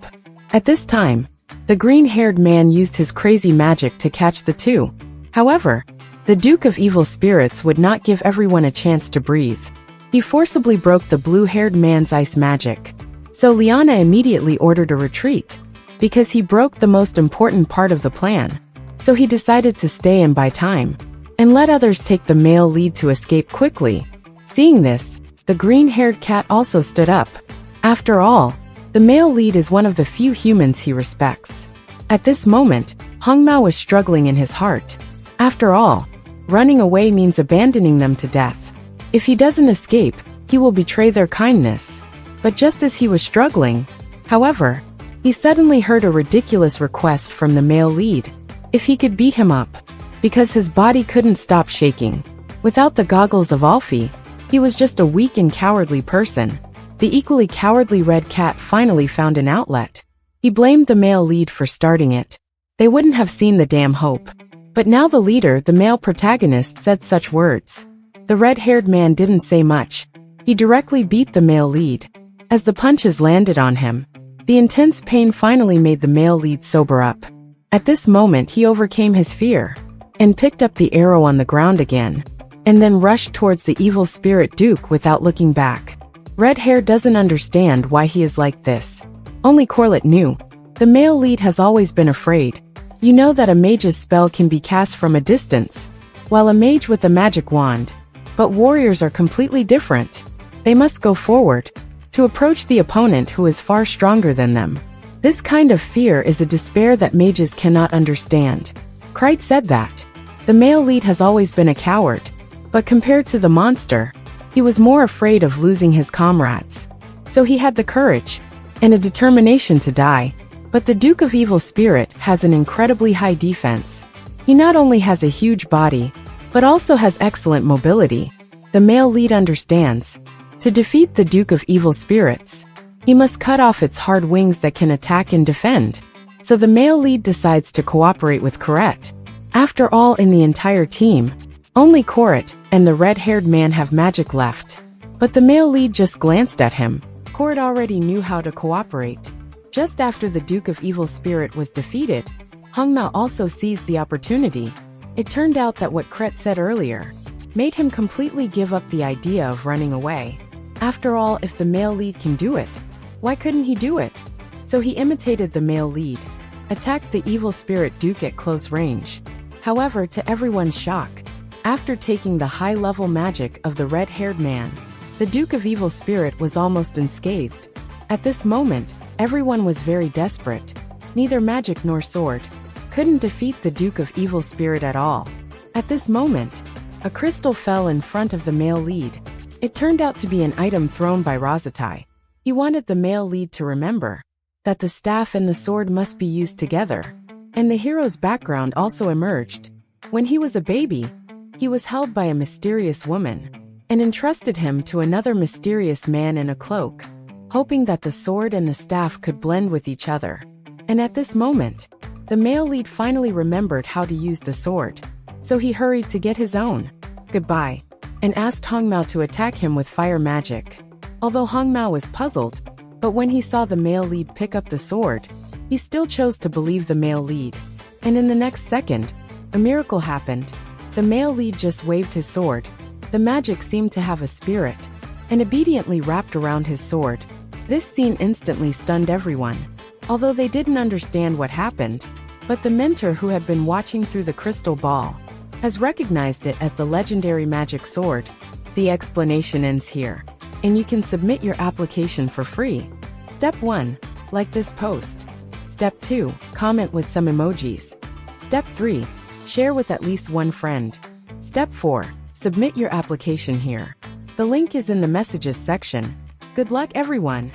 Speaker 1: At this time, the green-haired man used his crazy magic to catch the two. However, the Duke of Evil Spirits would not give everyone a chance to breathe. He forcibly broke the blue-haired man's ice magic. So Liana immediately ordered a retreat, because he broke the most important part of the plan. So he decided to stay and buy time, and let others take the male lead to escape quickly. Seeing this, the green-haired cat also stood up. After all, the male lead is one of the few humans he respects. At this moment, Hong Mao was struggling in his heart. After all, running away means abandoning them to death. If he doesn't escape, he will betray their kindness. But just as he was struggling, however, he suddenly heard a ridiculous request from the male lead. If he could beat him up, because his body couldn't stop shaking. Without the goggles of Alfei, he was just a weak and cowardly person. The equally cowardly red cat finally found an outlet. He blamed the male lead for starting it. They wouldn't have seen the damn hope. But now the leader, the male protagonist, said such words. The red-haired man didn't say much. He directly beat the male lead. As the punches landed on him, the intense pain finally made the male lead sober up. At this moment he overcame his fear, and picked up the arrow on the ground again, and then rushed towards the evil spirit Duke without looking back. Red Hair doesn't understand why he is like this. Only Corlett knew. The male lead has always been afraid. You know that a mage's spell can be cast from a distance, while a mage with a magic wand. But warriors are completely different. They must go forward, to approach the opponent who is far stronger than them. This kind of fear is a despair that mages cannot understand. Krite said that. The male lead has always been a coward, but compared to the monster, he was more afraid of losing his comrades. So he had the courage and a determination to die. But the Duke of Evil Spirit has an incredibly high defense. He not only has a huge body, but also has excellent mobility. The male lead understands. To defeat the Duke of Evil Spirits, he must cut off its hard wings that can attack and defend. So the male lead decides to cooperate with Corette. After all, in the entire team, only Corette and the red-haired man have magic left. But the male lead just glanced at him. Corette already knew how to cooperate. Just after the Duke of Evil Spirit was defeated, Hongmao also seized the opportunity. It turned out that what Corette said earlier made him completely give up the idea of running away. After all, if the male lead can do it, why couldn't he do it? So he imitated the male lead, attacked the evil spirit Duke at close range. However, to everyone's shock, after taking the high-level magic of the red-haired man, the Duke of Evil Spirit was almost unscathed. At this moment, everyone was very desperate. Neither magic nor sword couldn't defeat the Duke of Evil Spirit at all. At this moment, a crystal fell in front of the male lead. It turned out to be an item thrown by Rosatai. He wanted the male lead to remember that the staff and the sword must be used together. And the hero's background also emerged. When he was a baby, he was held by a mysterious woman and entrusted him to another mysterious man in a cloak, hoping that the sword and the staff could blend with each other. And at this moment, the male lead finally remembered how to use the sword. So he hurried to get his own. Goodbye. And asked Hongmao to attack him with fire magic. Although Hongmao was puzzled, but when he saw the male lead pick up the sword, he still chose to believe the male lead. And in the next second, a miracle happened. The male lead just waved his sword. The magic seemed to have a spirit, and obediently wrapped around his sword. This scene instantly stunned everyone. Although they didn't understand what happened, but the mentor who had been watching through the crystal ball has recognized it as the legendary magic sword. The explanation ends here, and you can submit your application for free. Step 1. Like this post. Step 2. Comment with some emojis. Step 3. Share with at least one friend. Step 4. Submit your application here. The link is in the messages section. Good luck, everyone!